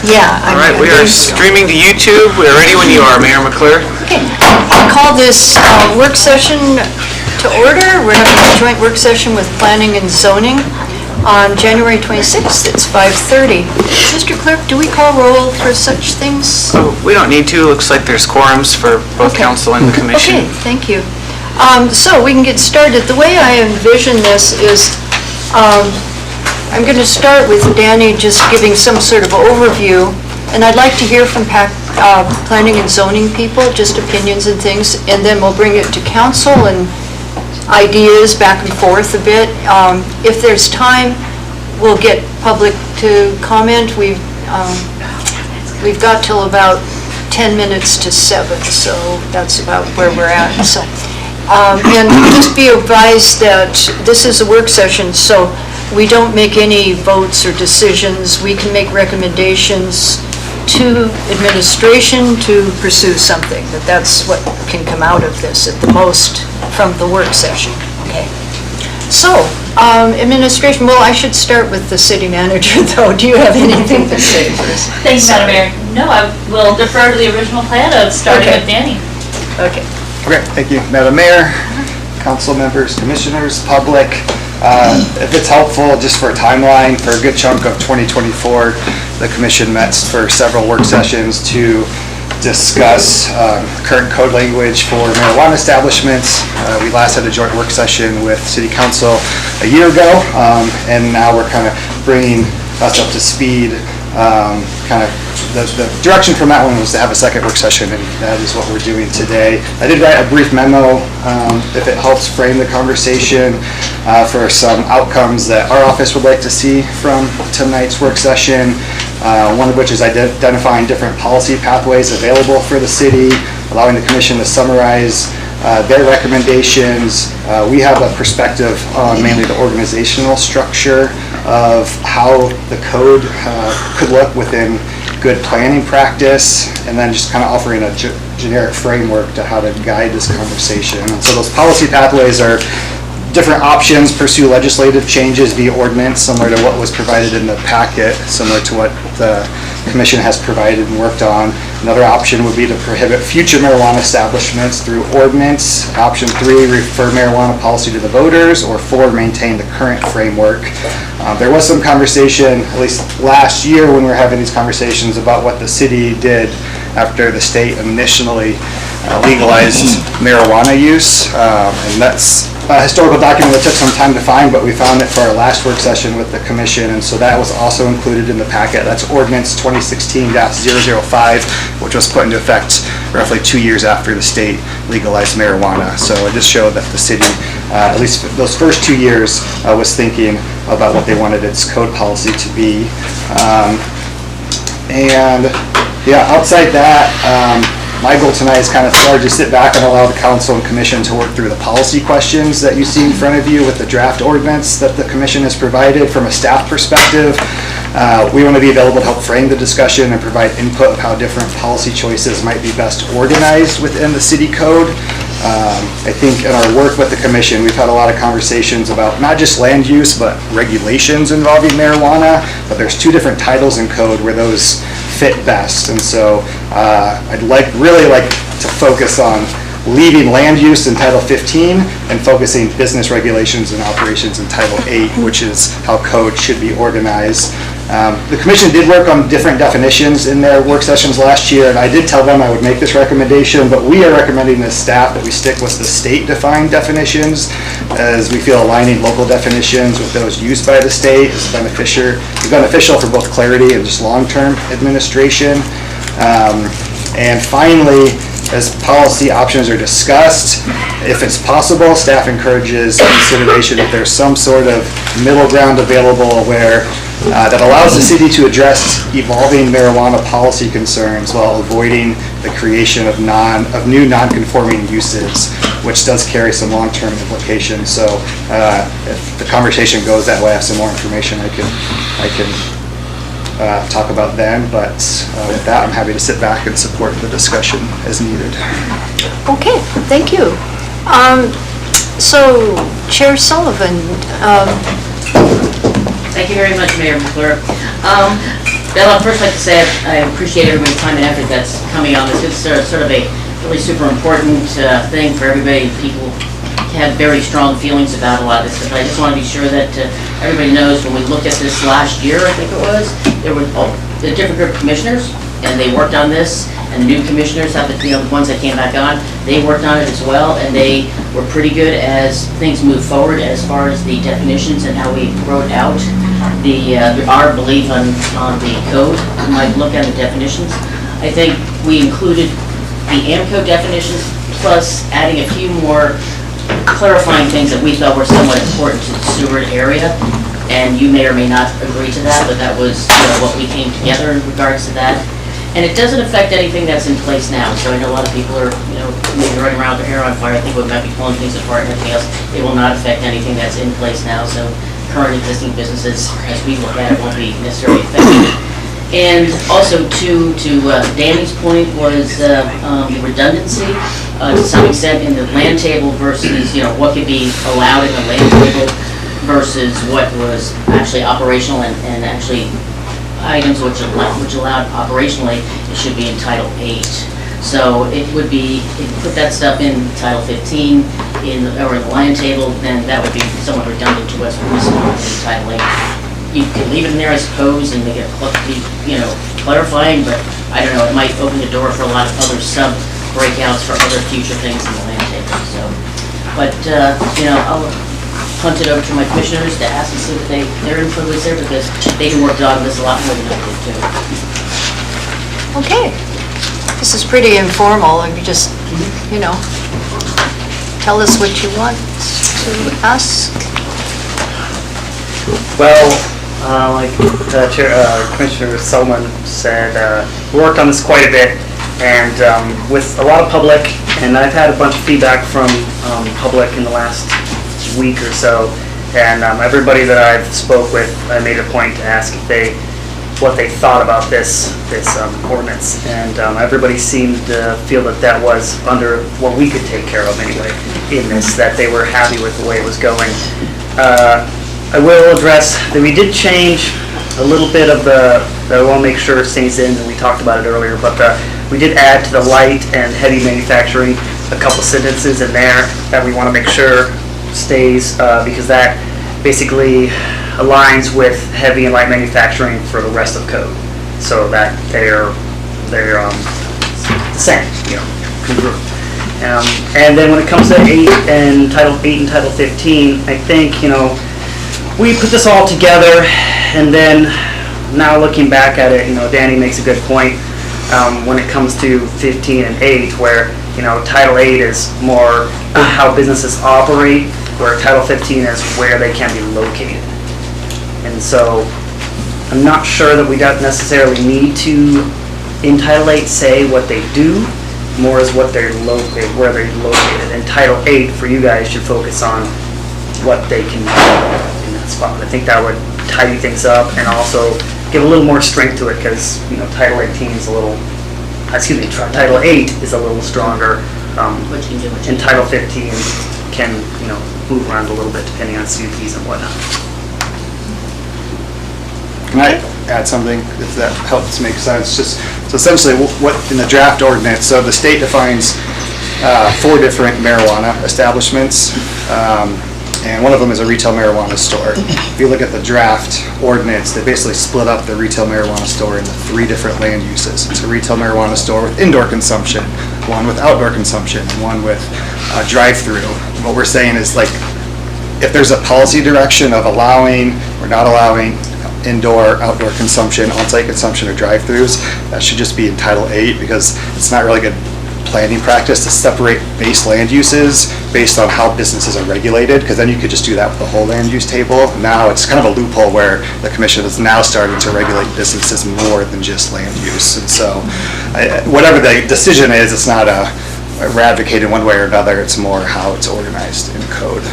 Yeah. All right, we are streaming to YouTube. We're ready when you are, Mayor McClure. Okay. I call this work session to order. We're having a joint work session with Planning and Zoning on January 26th. It's 5:30. Mr. Clerk, do we call roll for such things? Oh, we don't need to. Looks like there's quorums for both Okay. council and the commission. Okay, thank you. So we can get started. The way I envision this is I'm going to start with Danny just giving some sort of overview, and I'd like to hear from planning and zoning people, just opinions and things, and then we'll bring it to council and ideas back and forth a bit. If there's time, we'll get public to comment. We've got till about 10 minutes to 7, so that's about where we're at. So, and just be advised that this is a work session, so we don't make any votes or decisions. We can make recommendations to administration to pursue something, but that's what can come out of this at the most from the work session. Okay. So, administration, well, I should start with the city manager, though. Do you have anything to say first? Thanks, Madam Mayor. No, I will defer to the original plan of starting with Danny. Okay. Okay, thank you, Madam Mayor, council members, commissioners, public. If it's helpful, just for a timeline, for a good chunk of 2024, the commission met for several work sessions to discuss current code language for marijuana establishments. We last had a joint work session with City Council a year ago, and now we're kind of bringing us up to speed. The direction from that one was to have a second work session, and that is what we're doing today. I did write a brief memo, if it helps frame the conversation, for some outcomes that our office would like to see from tonight's work session. One of which is identifying different policy pathways available for the city, allowing the commission to summarize their recommendations. We have a perspective on mainly the organizational structure of how the code could look within good planning practice, and then just kind of offering a generic framework to how to guide this conversation. And so those policy pathways are different options: pursue legislative changes via ordinance, similar to what was provided in the packet, similar to what the commission has provided and worked on. Another option would be to prohibit future marijuana establishments through ordinance. Option 3, refer marijuana policy to the voters, or 4, maintain the current framework. There was some conversation, at least last year when we were having these conversations, about what the city did after the state initially legalized marijuana use, and that's a historical document that took some time to find, but we found it for our last work session with the commission, and so that was also included in the packet. That's Ordinance 2016-005, which was put into effect roughly 2 years after the state legalized marijuana. So it just showed that the city, at least those first 2 years, was thinking about what they wanted its code policy to be. And yeah, outside that, my goal tonight is kind of largely sit back and allow the council and commission to work through the policy questions that you see in front of you with the draft ordinance that the commission has provided. From a staff perspective, we want to be available to help frame the discussion and provide input of how different policy choices might be best organized within the city code. I think in our work with the commission, we've had a lot of conversations about not just land use, but regulations involving marijuana, but there's 2 different titles in code where those fit best. And so I'd really like to focus on leaving land use in Title 15 and focusing business regulations and operations in Title 8, which is how code should be organized. The commission did work on different definitions in their work sessions last year, and I did tell them I would make this recommendation, but we are recommending as staff that we stick with the state-defined definitions, as we feel aligning local definitions with those used by the state is beneficial for both clarity and just long-term administration. And finally, as policy options are discussed, if it's possible, staff encourages consideration if there's some sort of middle ground available where that allows the city to address evolving marijuana policy concerns while avoiding the creation of new non-conforming uses, which does carry some long-term implications. So if the conversation goes that way, I have some more information I can talk about then, but with that, I'm happy to sit back and support the discussion as needed. Okay, thank you. So, Chair Sullivan. Thank you very much, Mayor McClure. I'd first like to say I appreciate everybody's time and effort that's coming on this. It's sort of a really super important thing for everybody. People have very strong feelings about a lot of this stuff. I just want to be sure that everybody knows when we looked at this last year, I think it was, there were the different group of commissioners, and they worked on this, and the new commissioners, the ones that came back on, they worked on it as well, and they were pretty good as things moved forward as far as the definitions and how we wrote out our belief on the code. We might look at the definitions. I think we included the AMCO definitions plus adding a few more clarifying things that we thought were somewhat important to the Seward area, and you may or may not agree to that, but that was what we came together in regards to that. And it doesn't affect anything that's in place now, so I know a lot of people are, maybe running around with their hair on fire, I think we might be pulling things apart and everything else. It will not affect anything that's in place now, so current existing businesses, as we look at it, won't be necessarily affected. And also to Danny's point was the redundancy to some extent in the land table versus, what could be allowed in the land table versus what was actually operational and actually items which allowed operationally, it should be in Title 8. So it would be, if you put that stuff in Title 15 or in the land table, then that would be somewhat redundant to what's missing in Title 8. You could leave it in there, I suppose, and make it, clarifying, but I don't know, it might open the door for a lot of other sub-breakouts for other future things in the land table, so. But, I'll punt it over to my commissioners to ask and see what their input was there, because they can work on this a lot more than I did, too. Okay. This is pretty informal, and you just, tell us what you want to ask. Well, like Commissioner Selman said, we worked on this quite a bit, and with a lot of public, and I've had a bunch of feedback from public in the last week or so, and everybody that I've spoke with, I made a point to ask what they thought about this ordinance, and everybody seemed to feel that was under what we could take care of anyway in this, that they were happy with the way it was going. I will address that we did change a little bit of I want to make sure it stays in, and we talked about it earlier, but we did add to the light and heavy manufacturing a couple sentences in there that we want to make sure stays, because that basically aligns with heavy and light manufacturing for the rest of code, so that they're the same, congruent. And then when it comes to Title 8 and Title 15, I think, we put this all together, and then now looking back at it, Danny makes a good point when it comes to 15 and 8, where, Title 8 is more how businesses operate, where Title 15 is where they can be located. And so I'm not sure that we don't necessarily need to, in Title 8, say what they do, more as what they're located, where they're located. And Title 8 for you guys should focus on what they can do in that spot. I think that would tidy things up and also give a little more strength to it, because Title 18 is Title 8 is a little stronger, and Title 15 can move around a little bit depending on CUPs and whatnot. Can I add something, if that helps make sense? So essentially, what in the draft ordinance, so the state defines 4 different marijuana establishments, and one of them is a retail marijuana store. If you look at the draft ordinance, they basically split up the retail marijuana store into 3 different land uses. It's a retail marijuana store with indoor consumption, one with outdoor consumption, and one with drive-through. What we're saying is, if there's a policy direction of allowing or not allowing indoor, outdoor consumption, on-site consumption, or drive-throughs, that should just be in Title 8, because it's not really good planning practice to separate base land uses based on how businesses are regulated, because then you could just do that with the whole land use table. Now it's kind of a loophole where the commission is now starting to regulate businesses more than just land use. And so whatever the decision is, it's not we're advocating one way or another, it's more how it's organized in code.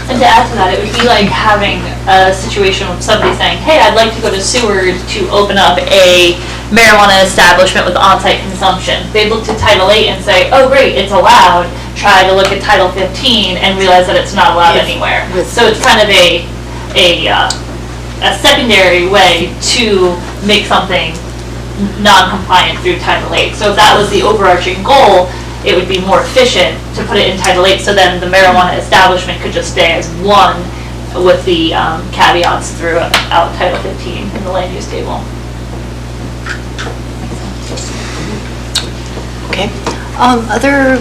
And to add to that, it would be like having a situation with somebody saying, hey, I'd like to go to Seward to open up a marijuana establishment with on-site consumption. They'd look to Title 8 and say, oh great, it's allowed. Try to look at Title 15 and realize that it's not allowed anywhere. So it's kind of a a secondary way to make something non-compliant through Title VIII. So if that was the overarching goal, it would be more efficient to put it in Title VIII, so then the marijuana establishment could just stay as one with the caveats throughout Title 15 in the land use table. Okay. Other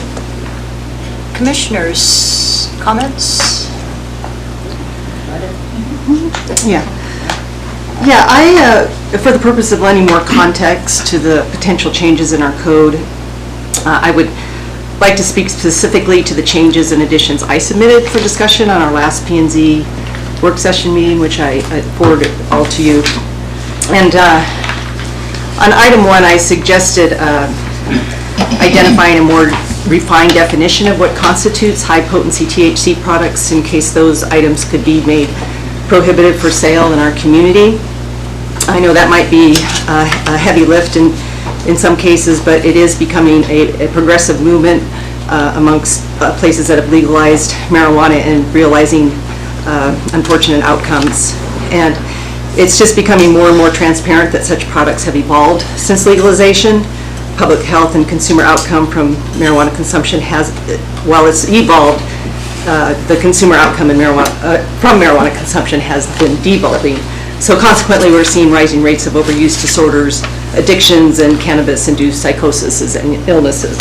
commissioners, comments? Yeah. Yeah, I, for the purpose of lending more context to the potential changes in our code, I would like to speak specifically to the changes and additions I submitted for discussion on our last P&Z work session meeting, which I forwarded all to you. And on item 1, I suggested identifying a more refined definition of what constitutes high-potency THC products in case those items could be made prohibited for sale in our community. I know that might be a heavy lift in some cases, but it is becoming a progressive movement amongst places that have legalized marijuana and realizing unfortunate outcomes. And it's just becoming more and more transparent that such products have evolved since legalization. Public health and consumer outcome from marijuana consumption has, while it's evolved, the consumer outcome in from marijuana consumption has been devolving. So consequently, we're seeing rising rates of overuse disorders, addictions, and cannabis-induced psychosis and illnesses.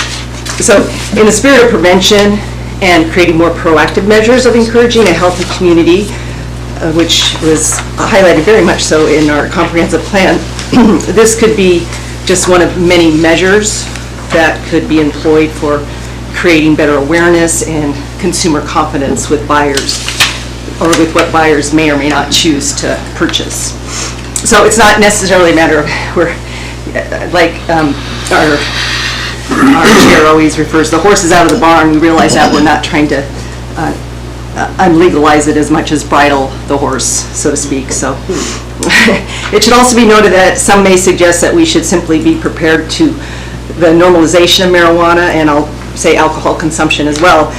So in the spirit of prevention and creating more proactive measures of encouraging a healthy community, which was highlighted very much so in our comprehensive plan, this could be just one of many measures that could be employed for creating better awareness and consumer confidence with buyers, or with what buyers may or may not choose to purchase. So it's not necessarily a matter of, like our chair always refers, the horse is out of the barn. We realize that we're not trying to unlegalize it as much as bridle the horse, so to speak. So it should also be noted that some may suggest that we should simply be prepared to the normalization of marijuana, and I'll say alcohol consumption as well.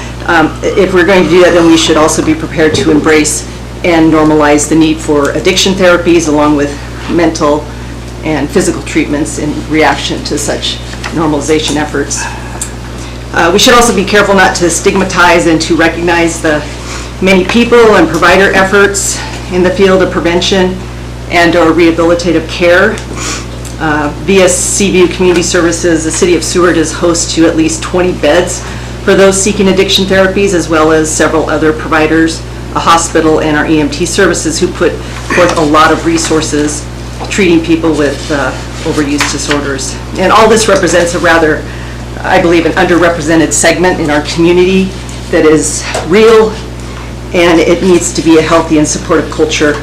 If we're going to do that, then we should also be prepared to embrace and normalize the need for addiction therapies along with mental and physical treatments in reaction to such normalization efforts. We should also be careful not to stigmatize and to recognize the many people and provider efforts in the field of prevention and or rehabilitative care. Via Seaview Community Services, the City of Seward is host to at least 20 beds for those seeking addiction therapies, as well as several other providers, a hospital, and our EMT services who put forth a lot of resources treating people with overuse disorders. And all this represents a rather, I believe, an underrepresented segment in our community that is real, and it needs to be a healthy and supportive culture.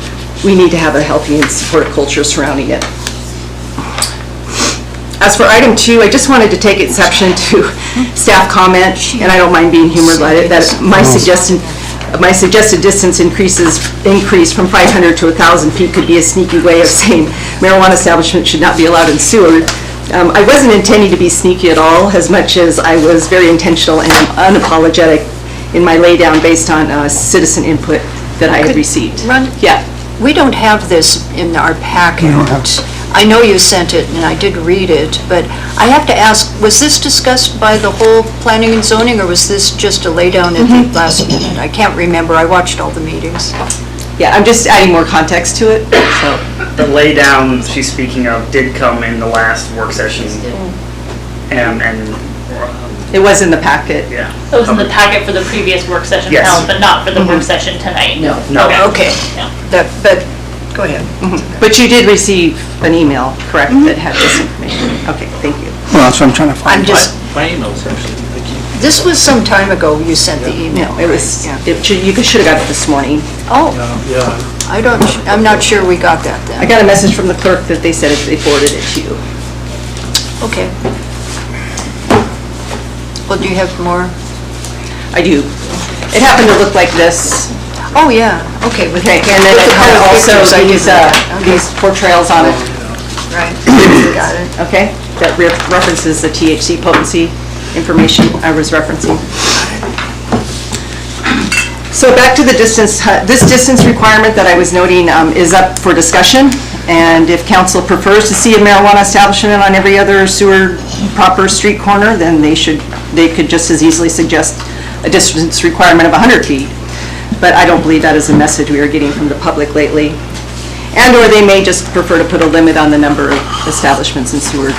We need to have a healthy and supportive culture surrounding it. As for item 2, I just wanted to take exception to staff comment, and I don't mind being humored by it, that my suggested distance increase from 500 to 1,000 feet could be a sneaky way of saying marijuana establishments should not be allowed in Seward. I wasn't intending to be sneaky at all, as much as I was very intentional and unapologetic in my laydown based on citizen input that I had received. Ron? Yeah. We don't have this in our packet. I know you sent it, and I did read it, but I have to ask, was this discussed by the whole planning and zoning, or was this just a laydown at the last minute? I can't remember. I watched all the meetings. Yeah, I'm just adding more context to it, so. The laydown she's speaking of did come in the last work session, and It was in the packet. yeah. It was in the packet for the previous work session Yes. held, but not for the work session tonight. No. No. Okay. Yeah. But, go ahead. But you did receive an email, correct, that had this information? Okay, thank you. Well, that's what I'm trying to find. I'm just, My email's actually, thank you. this was some time ago you sent the email. No, it was, Yeah. you should have got it this morning. Oh, I'm not sure we got that I then. got a message from the clerk that they said they forwarded it to you. Okay. Well, do you have more? I do. It happened to look like this. Oh, yeah, okay. Okay, and then it had also these portrayals on it, Right, got it. okay? That references the THC potency information I was referencing. So back to the distance, this distance requirement that I was noting is up for discussion, and if council prefers to see a marijuana establishment on every other sewer proper street corner, then they could just as easily suggest a distance requirement of 100 feet. But I don't believe that is a message we are getting from the public lately. And/or they may just prefer to put a limit on the number of establishments in Seward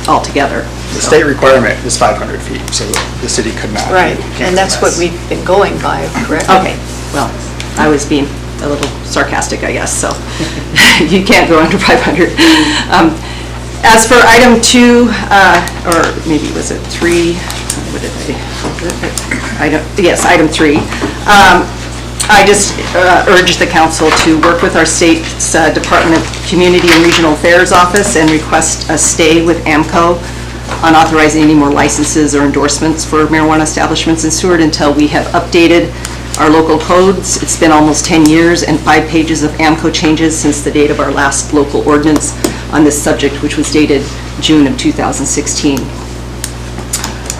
altogether. The state requirement is 500 feet, so the city could not. Right, and that's what we've been going by, correct? Okay, well, I was being a little sarcastic, I guess, so you can't go under 500. As for item 2, or maybe was it 3? What did yes, item 3. I just urge the council to work with our state's Department of Community and Regional Affairs office and request a stay with AMCO on authorizing any more licenses or endorsements for marijuana establishments in Seward until we have updated our local codes. It's been almost 10 years and 5 pages of AMCO changes since the date of our last local ordinance on this subject, which was dated June of 2016.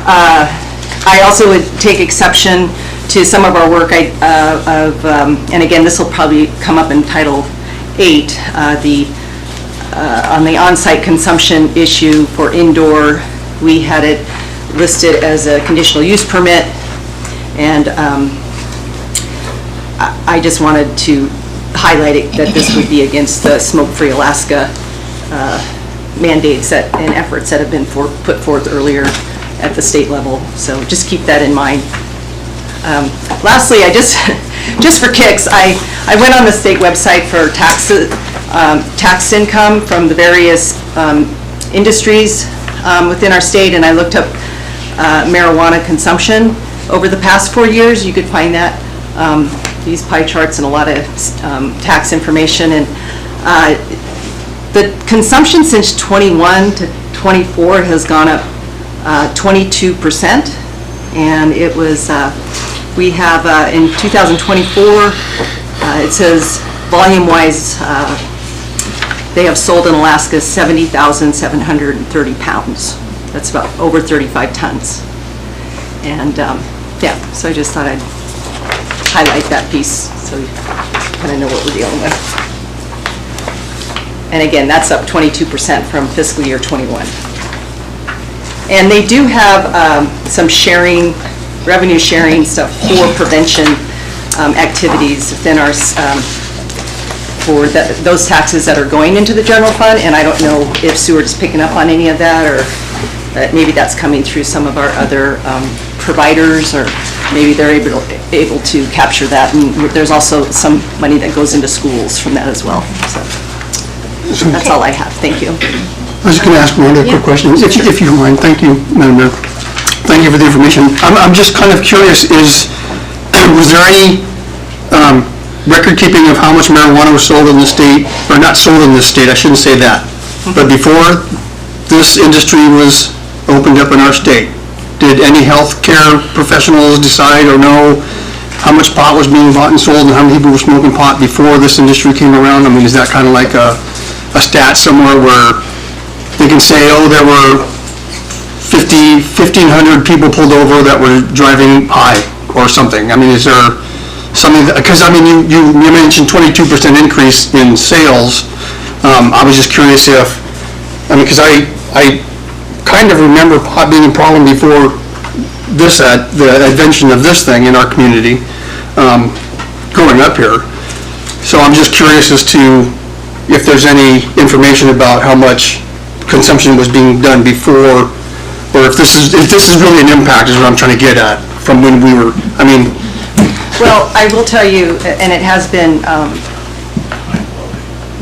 I also would take exception to some of our work and again, this will probably come up in Title 8, on the on-site consumption issue for indoor. We had it listed as a conditional use permit, and I just wanted to highlight it, that this would be against the Smoke-Free Alaska mandates and efforts that have been put forth earlier at the state level. So just keep that in mind. Lastly, I just for kicks, I went on the state website for tax income from the various industries within our state, and I looked up marijuana consumption over the past 4 years. You could find that, these pie charts and a lot of tax information. And the consumption since 21 to 24 has gone up 22%, and it was, we have in 2024, it says volume-wise, they have sold in Alaska 70,730 pounds. That's about over 35 tons. And yeah, so I just thought I'd highlight that piece so you kind of know what we're dealing with. And again, that's up 22% from fiscal year 21. And they do have some sharing, revenue sharing stuff for prevention activities within our, for those taxes that are going into the general fund. And I don't know if Seward is picking up on any of that, or maybe that's coming through some of our other providers, or maybe they're able to capture that. And there's also some money that goes into schools from that as well. So that's all I have. Thank you. I was going to ask one other quick question, if you don't mind. Thank you, Madam Mayor. Thank you for the information. I'm just kind of curious, was there any record keeping of how much marijuana was sold in the state, or not sold in the state, I shouldn't say that, but before this industry was opened up in our state? Did any healthcare professionals decide or know how much pot was being bought and sold and how many people were smoking pot before this industry came around? I mean, is that kind of like a stat somewhere where they can say, oh, there were 1,500 people pulled over that were driving high or something? I mean, is there something, because I mean, you mentioned 22% increase in sales. I was just curious if, I mean, because I kind of remember pot being a problem before this, the invention of this thing in our community, growing up here. So I'm just curious as to if there's any information about how much consumption was being done before, or if this is really an impact, is what I'm trying to get at, from when we were, I mean. Well, I will tell you, and it has been,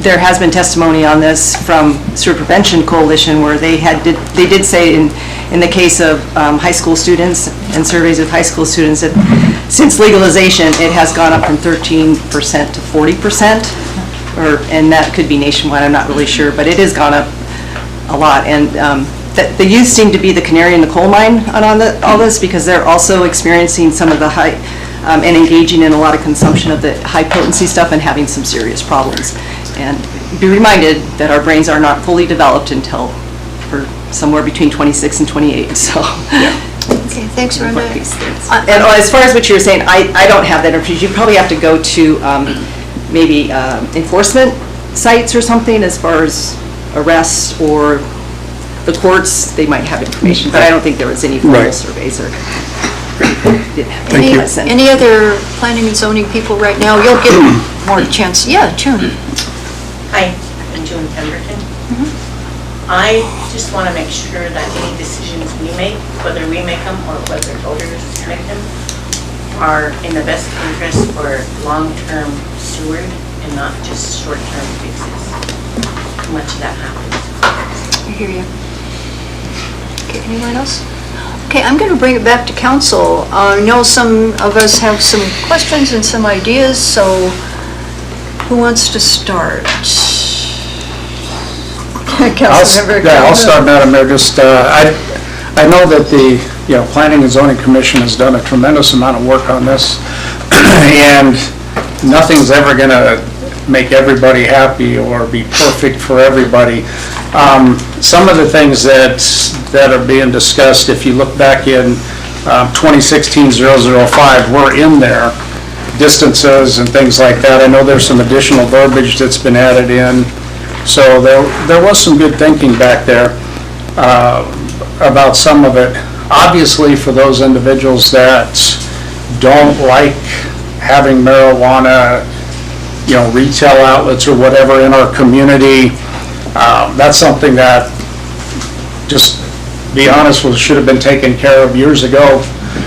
there has been testimony on this from Sewer Prevention Coalition, where they did say in the case of high school students and surveys of high school students, that since legalization, it has gone up from 13% to 40%, and that could be nationwide, I'm not really sure, but it has gone up a lot. And the youth seem to be the canary in the coal mine on all this, because they're also experiencing some of the high, and engaging in a lot of consumption of the high potency stuff and having some serious problems. And be reminded that our brains are not fully developed until we're somewhere between 26 and 28, so. Yeah. Okay, thanks, Brenda. Report these things. I- And as far as what you were saying, I don't have that information. You probably have to go to maybe enforcement sites or something as far as arrests or the courts, they might have information, but I don't think there was any formal Right. surveys or. Thank you. Any other planning and zoning people right now? You'll get more chance. Yeah, June. Hi, I'm June Pemberton. I just want to make sure that any decisions we make, whether we make them or whether voters make them, are in the best interest for long-term Seward and not just short-term fixes. Too much of that happens. I hear you. Okay, anyone else? Okay, I'm going to bring it back to council. I know some of us have some questions and some ideas, so who wants to start? Councilmember I'll start, Calhoun. Madam Mayor. Just, I know that the, Planning and Zoning Commission has done a tremendous amount of work on this, and nothing's ever going to make everybody happy or be perfect for everybody. Some of the things that are being discussed, if you look back in 2016-005, were in there, distances and things like that. I know there's some additional verbiage that's been added in. So there was some good thinking back there about some of it. Obviously, for those individuals that don't like having marijuana, retail outlets or whatever in our community, that's something that, just be honest with, should have been taken care of years ago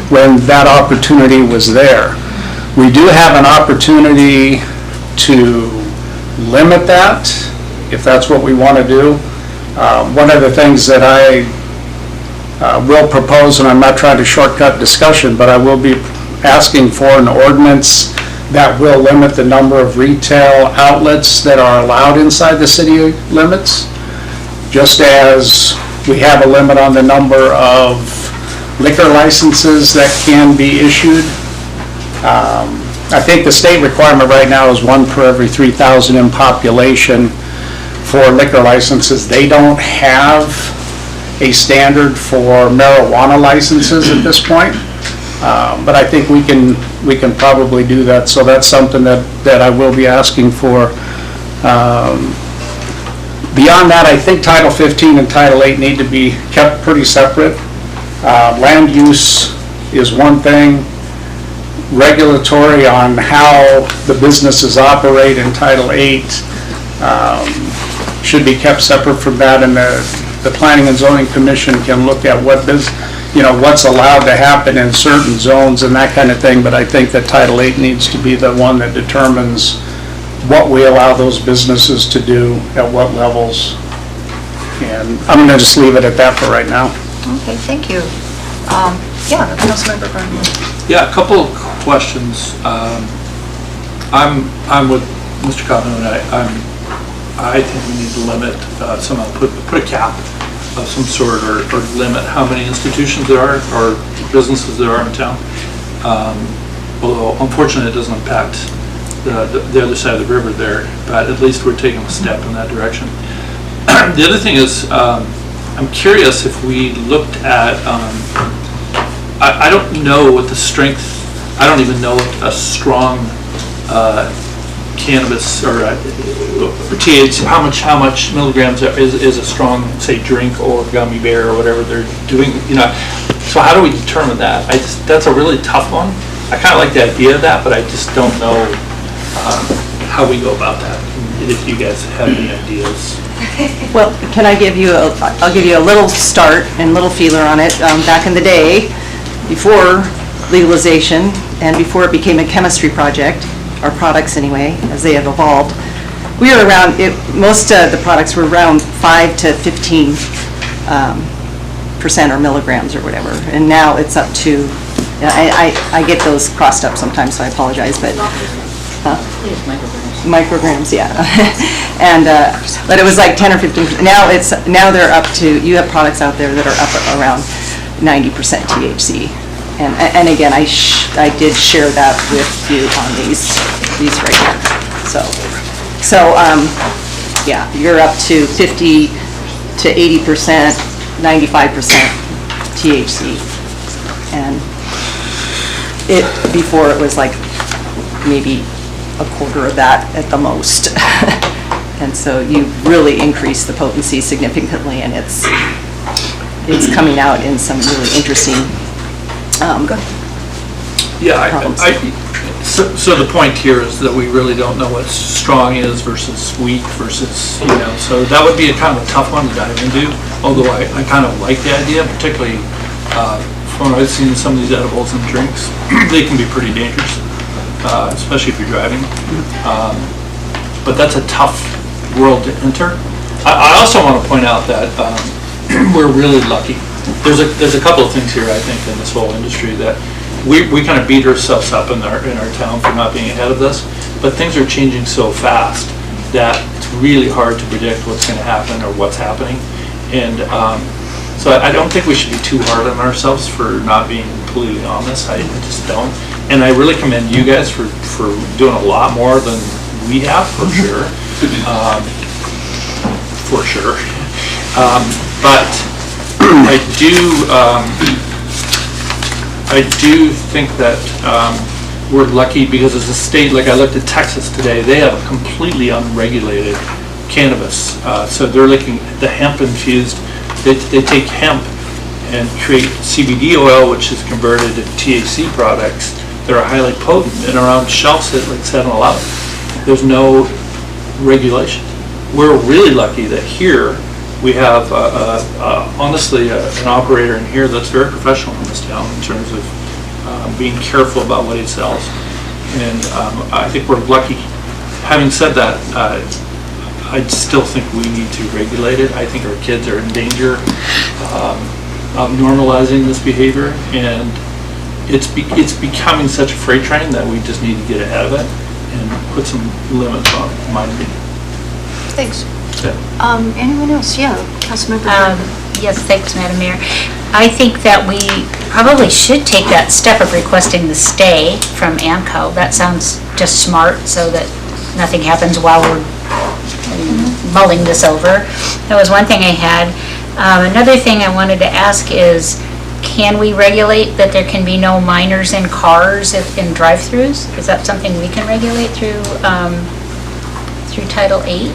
when that opportunity was there. We do have an opportunity to limit that, if that's what we want to do. One of the things that I will propose, and I'm not trying to shortcut discussion, but I will be asking for an ordinance that will limit the number of retail outlets that are allowed inside the city limits, just as we have a limit on the number of liquor licenses that can be issued. I think the state requirement right now is 1 per every 3,000 in population for liquor licenses. They don't have a standard for marijuana licenses at this point, but I think we can probably do that. So that's something that I will be asking for. Beyond that, I think Title 15 and Title 8 need to be kept pretty separate. Land use is one thing. Regulatory on how the businesses operate in Title 8 should be kept separate from that, and the Planning and Zoning Commission can look at what's allowed to happen in certain zones and that kind of thing, but I think that Title 8 needs to be the one that determines what we allow those businesses to do at what levels. And I'm going to just leave it at that for right now. Okay, thank you. Yeah, Councilmember Burnley. Yeah, a couple of questions. I'm with Mr. Calhoun. I think we need to limit, somehow put a cap of some sort or limit how many institutions there are or businesses there are in town. Although unfortunately it doesn't impact the other side of the river there, but at least we're taking a step in that direction. The other thing is, I'm curious if we looked at, I don't know what the strength, I don't even know what a strong cannabis or THC, how much milligrams is a strong, say, drink or gummy bear or whatever they're doing, So how do we determine that? That's a really tough one. I kind of like the idea of that, but I just don't know how we go about that. If you guys have any ideas. Well, I'll give you a little start and little feeler on it. Back in the day, before legalization and before it became a chemistry project, our products anyway, as they have evolved, we were around, most of the products were around 5 to 15% or milligrams or whatever, and now it's up to, I get those crossed up sometimes, so I apologize, but micrograms, yeah. And but it was like 10 or 15%. Now they're up to, you have products out there that are up around 90% THC. And again, I did share that with you on these right here. So yeah, you're up to 50 to 80%, 95% THC. Before it was like maybe a quarter of that at the most. And so you really increase the potency significantly, and it's coming out in some really interesting Yeah, problems. so the point here is that we really don't know what strong is versus weak versus, so that would be a kind of a tough one to dive into, although I kind of like the idea, particularly from what I've seen in some of these edibles and drinks. They can be pretty dangerous, especially if you're driving. But that's a tough world to enter. I also want to point out that we're really lucky. There's a couple of things here, I think, in this whole industry that we kind of beat ourselves up in our town for not being ahead of this, but things are changing so fast that it's really hard to predict what's going to happen or what's happening. And so I don't think we should be too hard on ourselves for not being completely on this. I just don't. And I really commend you guys for doing a lot more than we have, for sure. For sure. But I do think that we're lucky because as a state, like I looked at Texas today, they have a completely unregulated cannabis. So they're looking at the hemp infused, they take hemp and create CBD oil, which is converted to THC products that are highly potent and are on shelves at like 7-Eleven. There's no regulation. We're really lucky that here we have, honestly, an operator in here that's very professional in this town in terms of being careful about what he sells. And I think we're lucky. Having said that, I still think we need to regulate it. I think our kids are in danger of normalizing this behavior, and it's becoming such a freight train that we just need to get ahead of it and put some limits on it, in my opinion. Thanks. Yeah. Anyone else? Yeah, Councilmember. Yes, thanks, Madam Mayor. I think that we probably should take that step of requesting the stay from AMCO. That sounds just smart, so that nothing happens while we're mulling this over. That was one thing I had. Another thing I wanted to ask is, can we regulate that there can be no minors in cars in drive-thrus? Is that something we can regulate through Title VIII?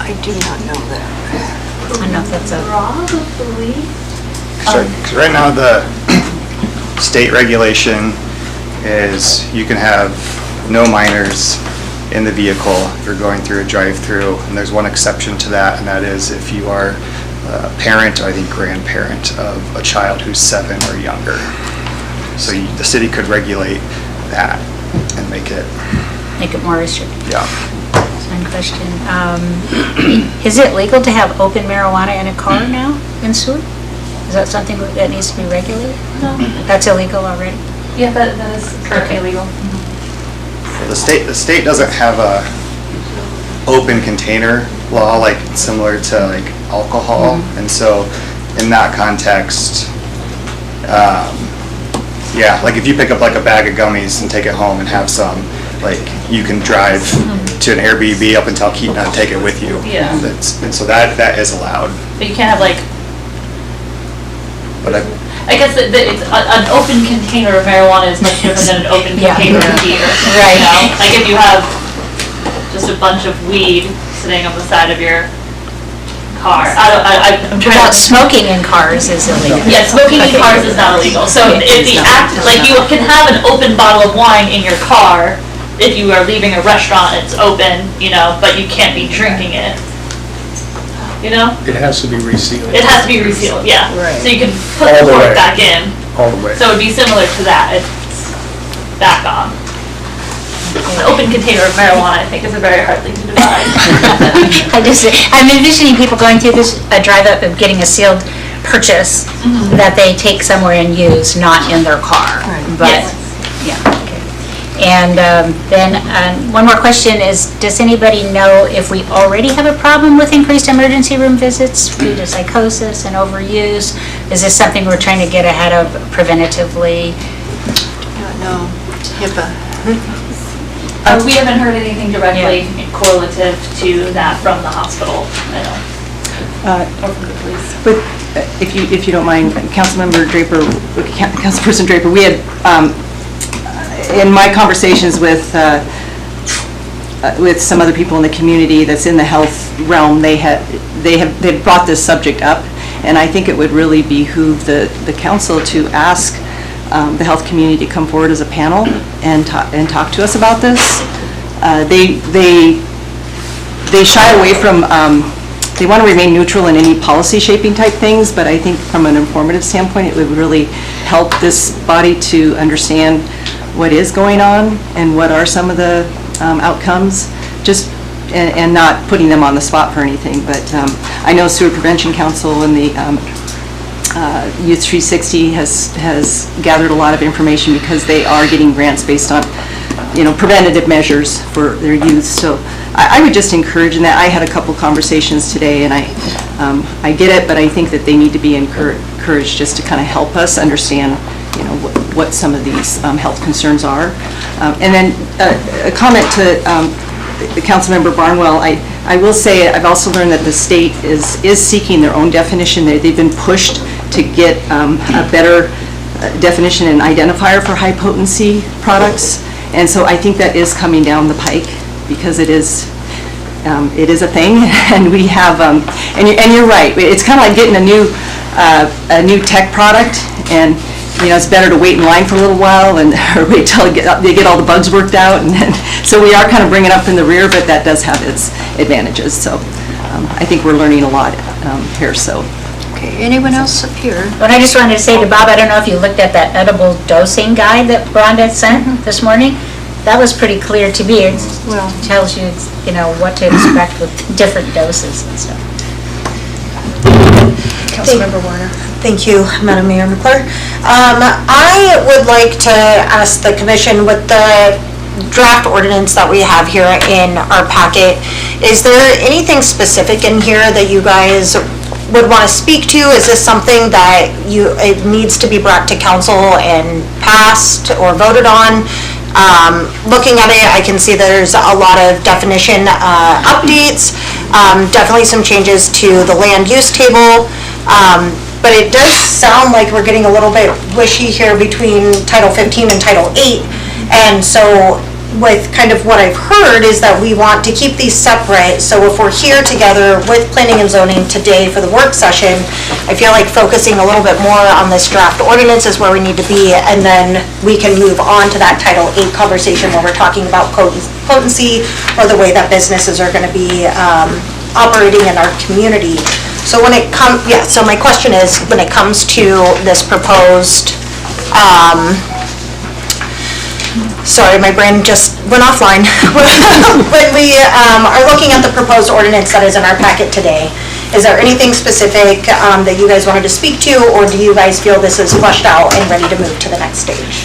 I do not know that. I don't know if that's a... Probably. Because right now the state regulation is you can have no minors in the vehicle if you're going through a drive-through, and there's one exception to that, and that is if you are a parent, or I think grandparent of a child who's 7 or younger. So the city could regulate that and make it more restrictive. Yeah. One question. Is it legal to have open marijuana in a car now in Seward? Is that something that needs to be regulated? No. That's illegal already? Yeah, that is currently illegal. The state doesn't have a open container law like similar to like alcohol, and so in that context, yeah, like if you pick up like a bag of gummies and take it home and have some, like you can drive to an Airbnb up in Talkeetna and take it with you. Yeah. And so that is allowed. But you can't have like, But I guess that it's an open container of marijuana is much different than an open Yeah. container of beer. Right. You know? Like if you have just a bunch of weed sitting on the side of your car. I'm trying Without to. smoking in cars is illegal. Yeah, smoking in cars is not illegal. So if the act, like you can have an open bottle of wine in your car if you are leaving a restaurant, it's open, but you can't be drinking it. It has to be resealed It has to be resealed, yeah. Right. So you can put All the the cork way. back in. all the way. So it would be similar to that. It's back on. An open container of marijuana, I think, is a very hard thing to divide. I'm envisioning people going through this, a drive-up of getting a sealed purchase that they take somewhere and use, not in their car. But, Yes. yeah, okay. And then one more question is, does anybody know if we already have a problem with increased emergency room visits due to psychosis and overuse? Is this something we're trying to get ahead of preventatively? No, HIPAA. We haven't heard anything directly correlative to that from the hospital, I know. Or from the police. But if you don't mind, Councilmember Draper, Councilperson Draper, we had, in my conversations with some other people in the community that's in the health realm, they've brought this subject up, and I think it would really behoove the council to ask the health community to come forward as a panel and talk to us about this. They shy away from, they want to remain neutral in any policy shaping type things, but I think from an informative standpoint, it would really help this body to understand what is going on and what are some of the outcomes, just, and not putting them on the spot for anything. But I know Sewer Prevention Council and the Youth 360 has gathered a lot of information because they are getting grants based on, preventative measures for their youth. So I would just encourage, and that I had a couple conversations today, and I get it, but I think that they need to be encouraged just to kind of help us understand, what some of these health concerns are. And then a comment to Councilmember Barnwell. I will say I've also learned that the state is seeking their own definition. They've been pushed to get a better definition and identifier for high potency products, and so I think that is coming down the pike, because it is a thing, and we have, and you're right, it's kind of like getting a new tech product, and it's better to wait in line for a little while or wait till they get all the bugs worked out, and then, so we are kind of bringing up in the rear, but that does have its advantages. So I think we're learning a lot here. So. Okay, anyone else up here? But I just wanted to say to Bob, I don't know if you looked at that edible dosing guide that Rhonda sent this morning. That was pretty clear to me. It tells you, what to expect with different doses and stuff. Councilmember Warner. Thank you, Madam Mayor McClure. I would like to ask the commission, with the draft ordinance that we have here in our packet, is there anything specific in here that you guys would want to speak to? Is this something that it needs to be brought to council and passed or voted on? Looking at it, I can see there's a lot of definition updates, definitely some changes to the land use table, but it does sound like we're getting a little bit wishy here between Title 15 and Title 8, and so with kind of what I've heard is that we want to keep these separate. So if we're here together with planning and zoning today for the work session, I feel like focusing a little bit more on this draft ordinance is where we need to be, and then we can move on to that Title 8 conversation where we're talking about potency or the way that businesses are going to be operating in our community. So when it comes, so my question is, when it comes to this proposed, sorry, my brain just went offline. When we are looking at the proposed ordinance that is in our packet today, is there anything specific that you guys wanted to speak to, or do you guys feel this is fleshed out and ready to move to the next stage?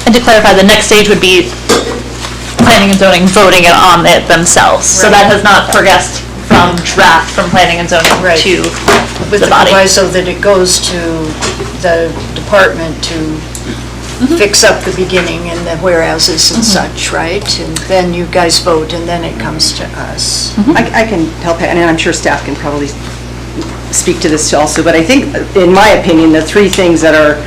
And to clarify, the next stage would be planning and zoning voting it on it themselves. Right. So that has not progressed from draft from planning and zoning to with the body. So that it goes to the department to fix up the beginning and the whereases and such, right? And then you guys vote, and then it comes to us. I can help, and I'm sure staff can probably speak to this also, but I think, in my opinion, the three things that are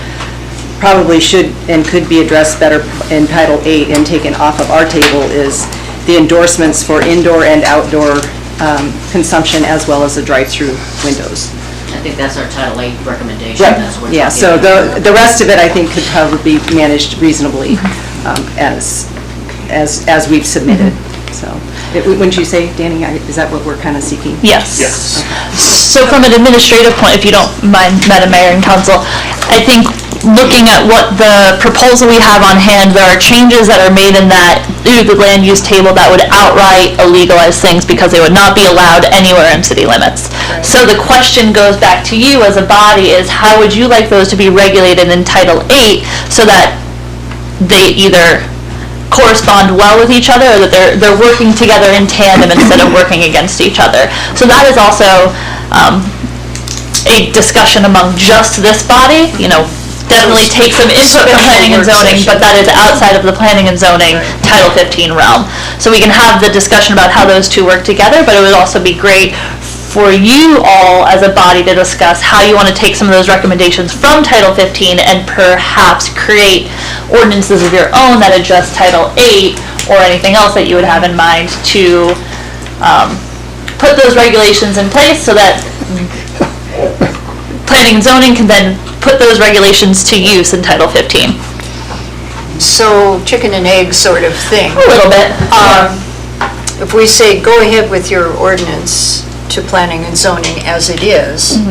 probably should and could be addressed better in Title 8 and taken off of our table is the endorsements for indoor and outdoor consumption, as well as the drive-through windows. I think that's our Title 8 recommendation. Right. That's what Yeah, so the rest of it, I think, could probably be managed reasonably as we've submitted. So, wouldn't you say, Danny, is that what we're kind of seeking? Yes. Yes. So from an administrative point, if you don't mind, Madam Mayor and Council, I think looking at what the proposal we have on hand, there are changes that are made in that, through the land use table, that would outright illegalize things because they would not be allowed anywhere in city limits. Right. So the question goes back to you as a body is, how would you like those to be regulated in Title 8 so that they either correspond well with each other, or that they're working together in tandem instead of working against each other. So that is also a discussion among just this body, definitely take some input from planning and zoning, but that is outside of the planning and zoning Title 15 realm. So we can have the discussion about how those two work together, but it would also be great for you all as a body to discuss how you want to take some of those recommendations from Title 15 and perhaps create ordinances of your own that adjust Title 8 or anything else that you would have in mind to put those regulations in place so that planning and zoning can then put those regulations to use in Title 15. So chicken and egg sort of thing. A little bit. If we say, go ahead with your ordinance to planning and zoning as it is,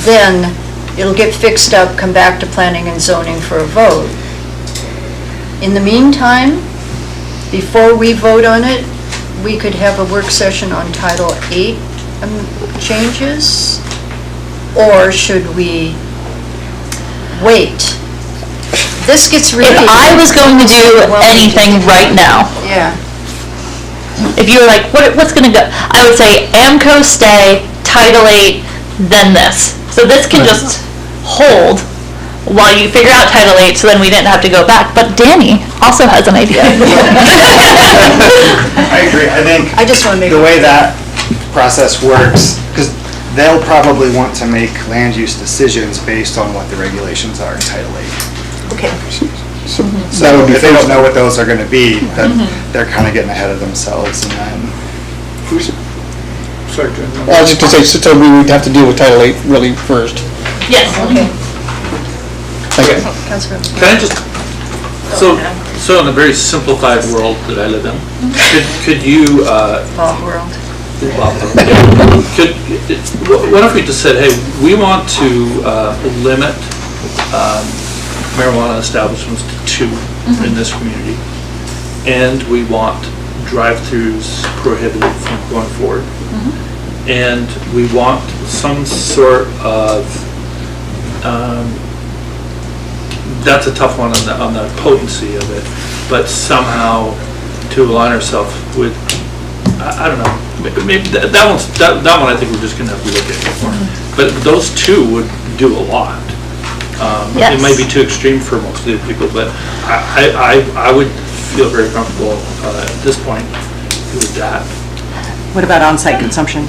then it'll get fixed up, come back to planning and zoning for a vote. In the meantime, before we vote on it, we could have a work session on Title 8 changes? Or should we wait? This gets really... If I was going to do anything right now, Yeah. if you were like, what's going to go? I would say AMCO stay, Title 8, then this. So this can just hold while you figure out Title 8, so then we didn't have to go back. But Danny also has an idea. I agree. I think I just want to make... the way that process works, because they'll probably want to make land use decisions based on what the regulations are in Title 8. Okay. So if they don't know what those are going to be, then they're kind of getting ahead of themselves, and then... Sorry, Jim. Well, I was just gonna say, so we would have to deal with Title 8 really first. Yes. Okay. Okay. Councilmember. Can I just, so in a very simplified world that I live in, could you, Bob World. what if we just said, hey, we want to limit marijuana establishments to 2 in this community, and we want drive-throughs prohibited from going forward, and we want some sort of, that's a tough one on the potency of it, but somehow to align ourselves with, I don't know, maybe that one I think we're just gonna have to look at more. But those 2 would do a lot. It might be too extreme for most of the people, but I would feel very comfortable at this point with that. What about on-site consumption?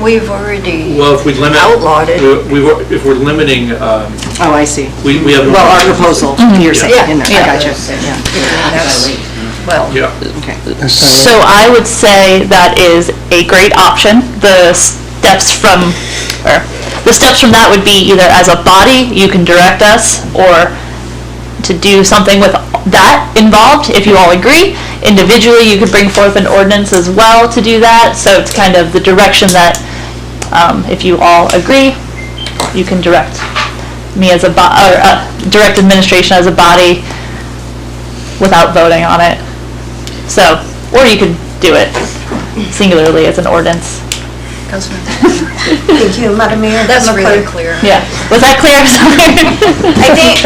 We've already Well, if we limit, outlawed it. if we're limiting, Oh, I see. we have. Well, our proposal, you're saying, in there, I gotcha. Yeah. That's, well, Yeah. Okay. So I would say that is a great option. The steps from that would be either as a body, you can direct us, or to do something with that involved, if you all agree. Individually, you could bring forth an ordinance as well to do that, so it's kind of the direction that, if you all agree, you can direct me as direct administration as a body without voting on it. So, or you could do it singularly as an ordinance. Thank you, Madam Mayor. that's really clear. Yeah, was that clear? I think,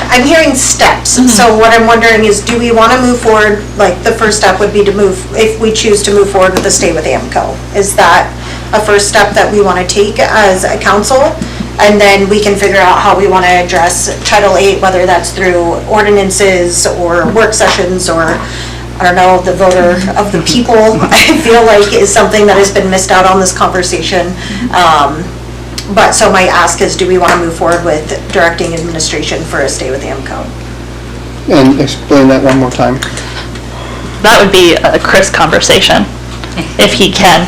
I'm hearing steps, so what I'm wondering is, do we want to move forward, like, the first step would be to move, if we choose to move forward with the stay with AMCO, is that a first step that we want to take as a council? And then we can figure out how we want to address Title 8, whether that's through ordinances or work sessions or, I don't know, the voter of the people, I feel like is something that has been missed out on this conversation. But so my ask is, do we want to move forward with directing administration for a stay with AMCO? And explain that one more time. That would be a Chris conversation, if he can.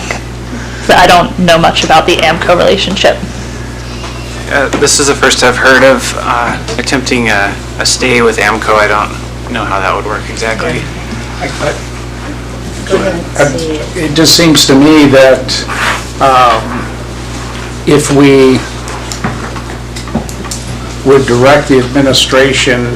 But I don't know much about the AMCO relationship. This is the first I've heard of attempting a stay with AMCO. I don't know how that would work exactly. It just seems to me that if we would direct the administration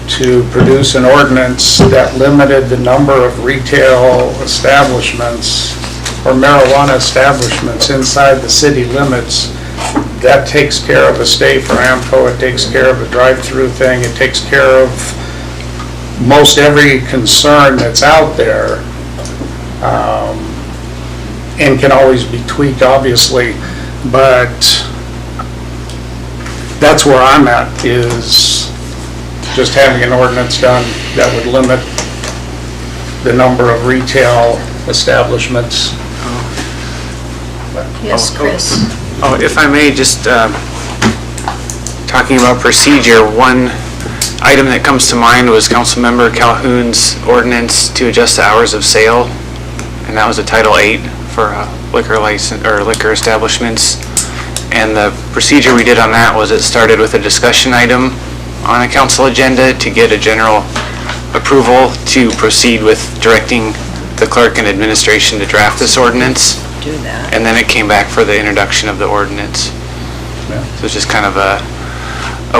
to produce an ordinance that limited the number of retail establishments or marijuana establishments inside the city limits, that takes care of a stay for AMCO, it takes care of a drive-through thing, it takes care of most every concern that's out there, and can always be tweaked, obviously, but that's where I'm at, is just having an ordinance done that would limit the number of retail establishments but. Yes, Chris. Oh, if I may, just talking about procedure, one item that comes to mind was Councilmember Calhoun's ordinance to adjust the hours of sale, and that was a Title 8 for liquor license, or liquor establishments. And the procedure we did on that was it started with a discussion item on a council agenda to get a general approval to proceed with directing the clerk and administration to draft this ordinance. Do that. And then it came back for the introduction of the ordinance. So it's just kind of a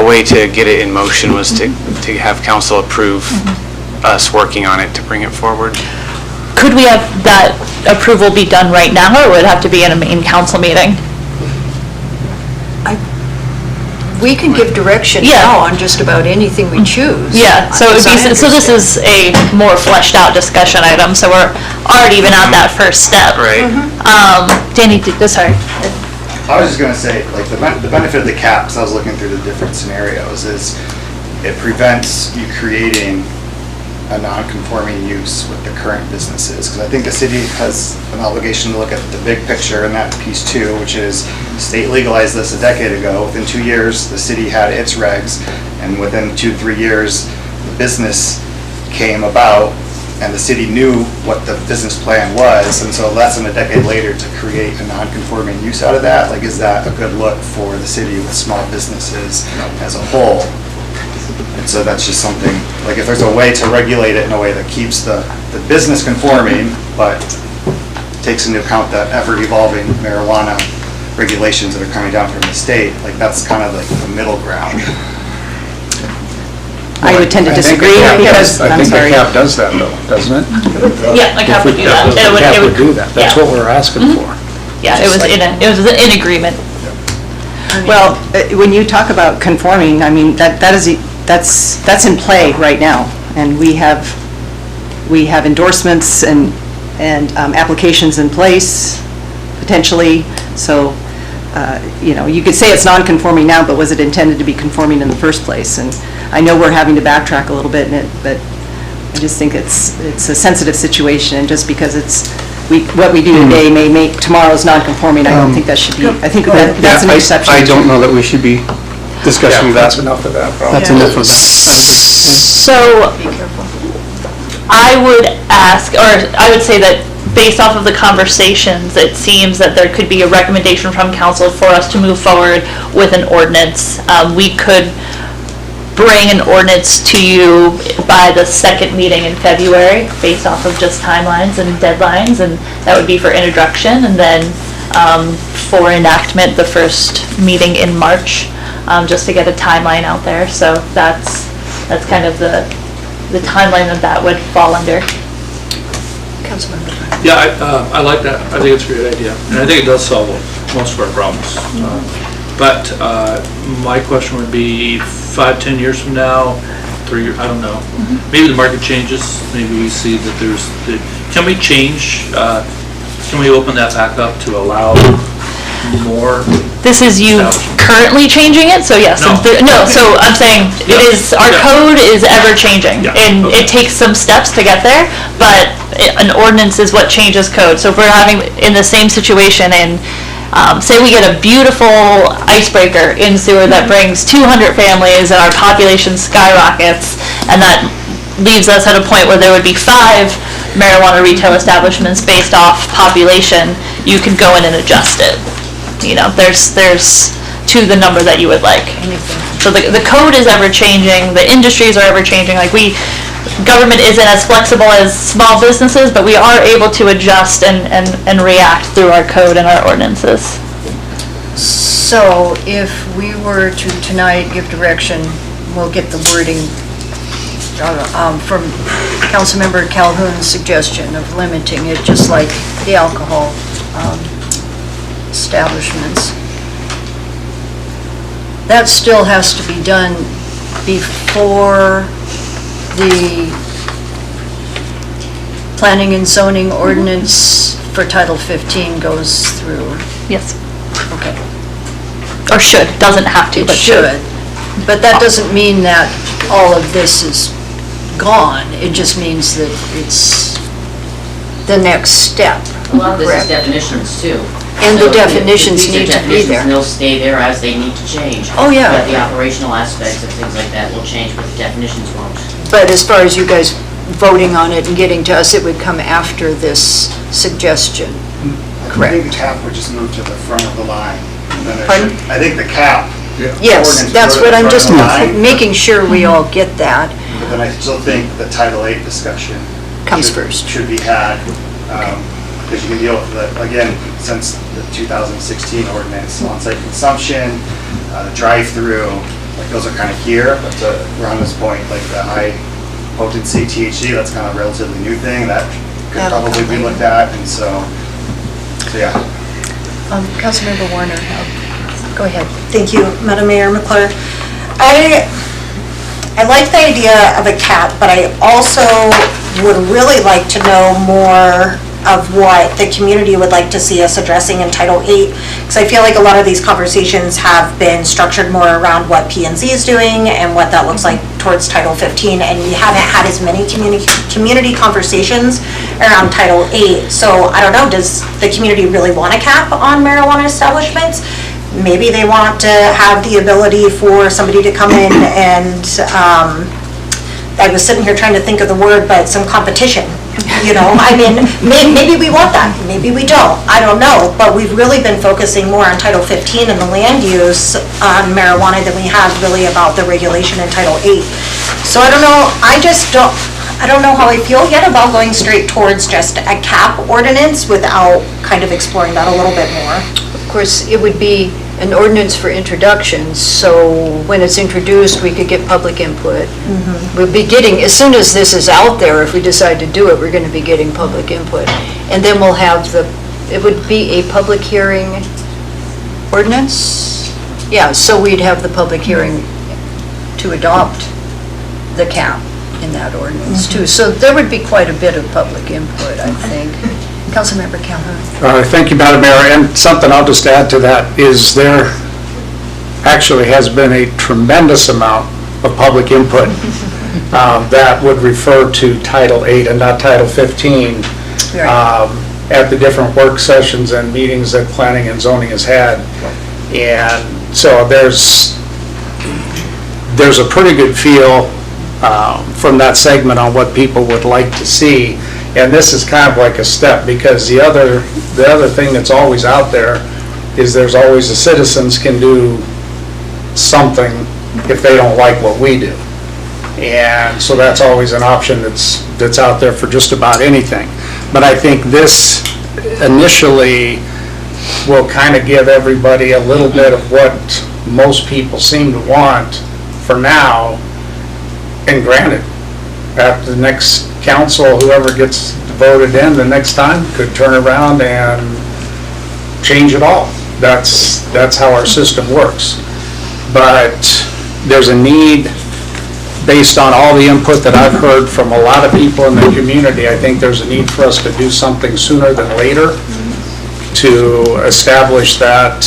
way to get it in motion was to have council approve us working on it to bring it forward. Could we have that approval be done right now, or would it have to be in a main council meeting? We can give direction Yeah. now on just about anything we choose. Yeah, so it would be, As I so this is a more fleshed out discussion item, so we're already even at that first step. Right. Danny, sorry. I was just gonna say, like, the benefit of the cap, because I was looking through the different scenarios, is it prevents you creating a non-conforming use with the current businesses. Because I think the city has an obligation to look at the big picture in that piece too, which is state legalized this a decade ago. Within 2 years, the city had its regs, and within 2-3 years, the business came about, and the city knew what the business plan was, and so less than a decade later to create a non-conforming use out of that, like, is that a good look for the city with small businesses as a whole? And so that's just something, like, if there's a way to regulate it in a way that keeps the business conforming, but takes into account the ever-evolving marijuana regulations that are coming down from the state, like, that's kind of like the middle ground. I would tend to disagree because, I I'm think the sorry. cap does that though, doesn't it? Yeah, like cap would do that. The cap would do that, that's yeah. what we're asking for. Yeah, it was in agreement. Well, when you talk about conforming, I mean, that's in play right now. And we have endorsements and applications in place, potentially. So, you could say it's non-conforming now, but was it intended to be conforming in the first place? And I know we're having to backtrack a little bit in it, but I just think it's a sensitive situation, and just because what we do today may make tomorrow's non-conforming, I don't think that should be, I think that's an exception. I don't know that we should be discussing that. That's enough of that problem. That's enough of that. So, I would ask, or I would say that based off of the conversations, it seems that there could be a recommendation from council for us to move forward with an ordinance. We could bring an ordinance to you by the second meeting in February, based off of just timelines and deadlines, and that would be for introduction, and then for enactment, the first meeting in March, just to get a timeline out there. So that's kind of the timeline that would fall under. Councilmember. Yeah, I like that. I think it's a great idea. And I think it does solve most of our problems. But my question would be 5-10 years from now, 3 years, I don't know. Maybe the market changes. Maybe we see that can we change, can we open that back up to allow more? This is you currently changing it, so yes. No, so I'm saying it is, our code is ever changing. And it takes some steps to get there, but an ordinance is what changes code. So if we're having in the same situation and say we get a beautiful icebreaker in sewer that brings 200 families and our population skyrockets, and that leaves us at a point where there would be 5 marijuana retail establishments based off population, you can go in and adjust it. There's to the number that you would like. So the code is ever changing, the industries are ever changing, government isn't as flexible as small businesses, but we are able to adjust and react through our code and our ordinances. So if we were to tonight give direction, we'll get the wording from Councilmember Calhoun's suggestion of limiting it, just like the alcohol establishments. That still has to be done before the planning and zoning ordinance for Title 15 goes through. Yes. Okay. Or should, doesn't have to, but should. But that doesn't mean that all of this is gone. It just means that it's the next step. A lot of this is Correct. definitions too. And the So definitions these are need to be definitions, there. and they'll stay there as they need to change. Oh, yeah. But the operational aspects of things like that will change, but the definitions won't. But as far as you guys voting on it and getting to us, it would come after this suggestion. I think the cap would just move to the front of the line. and then it Pardon? should- I think the cap. Yes, ordinance that's would go what to I'm the just front of the line, making sure we all get that. But then I still think the Title VIII discussion. Comes should- first. Should be had, because you can deal with the, again, since the 2016 ordinance, on-site consumption, drive-through, like those are kind of here, but to Rhonda's point, like the high potency THC, that's kind of a relatively new thing, that could probably be looked at, and so yeah. Councilmember Warner, go ahead. Thank you, Madam Mayor McClure. I like the idea of a cap, but I also would really like to know more of what the community would like to see us addressing in Title VIII, because I feel like a lot of these conversations have been structured more around what P&Z is doing and what that looks like towards Title 15, and we haven't had as many community conversations around Title VIII. So I don't know, does the community really want a cap on marijuana establishments? Maybe they want to have the ability for somebody to come in and, I was sitting here trying to think of the word, but some competition, you know? I mean, maybe we want that, maybe we don't, I don't know. But we've really been focusing more on Title 15 and the land use on marijuana than we have really about the regulation in Title 8. So I don't know, I don't know how I feel yet about going straight towards just a cap ordinance without kind of exploring that a little bit more. Of course, it would be an ordinance for introductions, so when it's introduced, we could get public input. We'll be getting, as soon as this is out there, if we decide to do it, we're going to be getting public input. And then we'll have it would be a public hearing ordinance? Yeah, so we'd have the public hearing to adopt the cap in that ordinance too. So there would be quite a bit of public input, I think. Councilmember Calhoun. Thank you, Madam Mayor, and something I'll just add to that is there actually has been a tremendous amount of public input that would refer to Title VIII and not Title 15 at the different work sessions and meetings that planning and zoning has had. And so there's a pretty good feel from that segment on what people would like to see. And this is kind of like a step, because the other thing that's always out there is there's always the citizens can do something if they don't like what we do. And so that's always an option that's out there for just about anything. But I think this initially will kind of give everybody a little bit of what most people seem to want for now. And granted, at the next council, whoever gets voted in the next time could turn around and change it all. That's how our system works. But there's a need, based on all the input that I've heard from a lot of people in the community, I think there's a need for us to do something sooner than later to establish that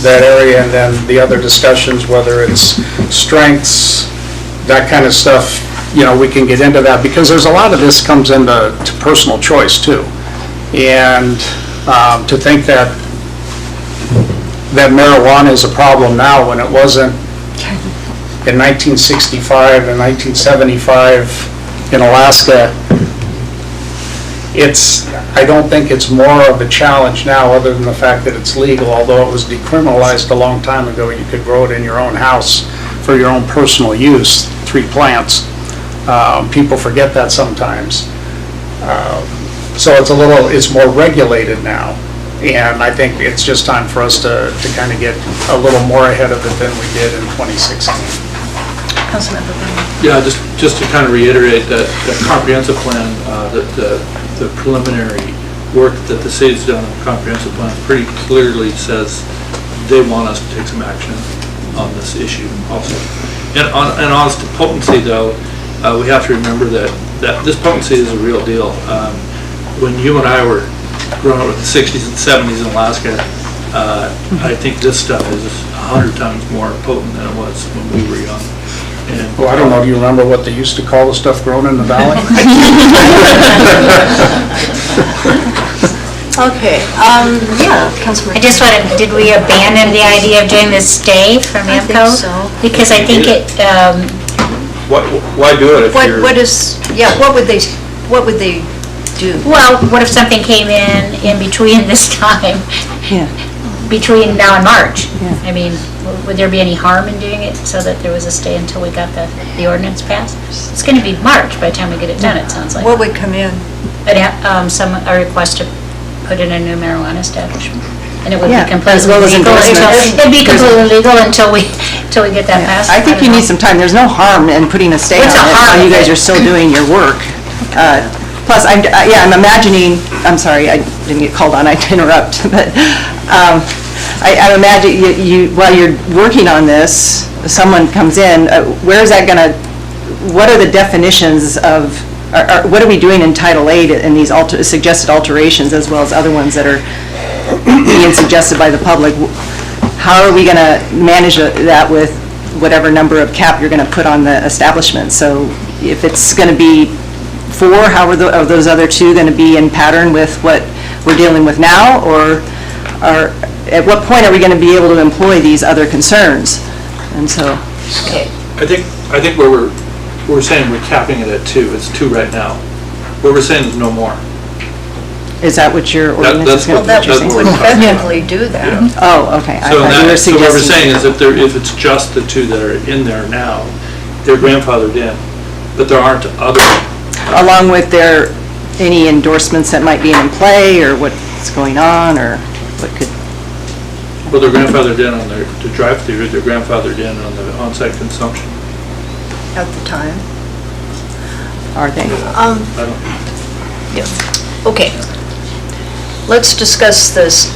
area, and then the other discussions, whether it's strengths, that kind of stuff, you know, we can get into that, because there's a lot of this comes into personal choice too. And to think that marijuana is a problem now when it wasn't in 1965 and 1975 in Alaska, I don't think it's more of a challenge now, other than the fact that it's legal, although it was decriminalized a long time ago. You could grow it in your own house for your own personal use, 3 plants. People forget that sometimes. So it's more regulated now. And I think it's just time for us to kind of get a little more ahead of it than we did in 2016. Councilmember Brennan. Yeah, just to kind of reiterate that the comprehensive plan, the preliminary work that the city's done on the comprehensive plan pretty clearly says they want us to take some action on this issue also. And on to potency though, we have to remember that this potency is a real deal. When you and I were growing up in the 60s and 70s in Alaska, I think this stuff is 100 times more potent than it was when we were young. Well, I don't know, do you remember what they used to call the stuff grown in the valley? Okay, yeah, Councilman. I just wanted, did we abandon the idea of doing this stay from I think AMCO? so. Because I think it, Why do it if you're? What is, yeah, what would they do? well, what if something came in between this time? Yeah. Between now and March? Yeah. I mean, would there be any harm in doing it so that there was a stay until we got the ordinance passed? It's gonna be March by the time we get it done, it sounds like. What would come in? A request to put in a new marijuana establishment. And it would Yeah, be completely as well as legal until, endorsements. it'd be completely legal until we get that passed. I think you need some time, there's no harm in putting a stay on What's it the harm while you of guys it? are still doing your work. Plus, I'm imagining, I'm sorry, I didn't get called on, I interrupt, but I imagine while you're working on this, someone comes in, where is that gonna, what are the definitions of, what are we doing in Title VIII in these suggested alterations as well as other ones that are being suggested by the public? How are we going to manage that with whatever number of cap you're going to put on the establishment? So if it's going to be 4, how are those other 2 going to be in pattern with what we're dealing with now? Or at what point are we going to be able to employ these other concerns? And so, I think where we're saying we're capping it at 2, it's 2 right now. What we're saying is no more. is that what your ordinance is going to That be? would effectively do that. Yeah. Oh, okay. I So thought you were so what we're saying suggesting. is if it's just the 2 that are in there now, they're grandfathered in, but there aren't other. Along with any endorsements that might be in play, or what's going on, or what could, Well, they're grandfathered in on the drive-through, they're grandfathered in on the on-site consumption. At the time. are they? I don't, Okay. Let's discuss this.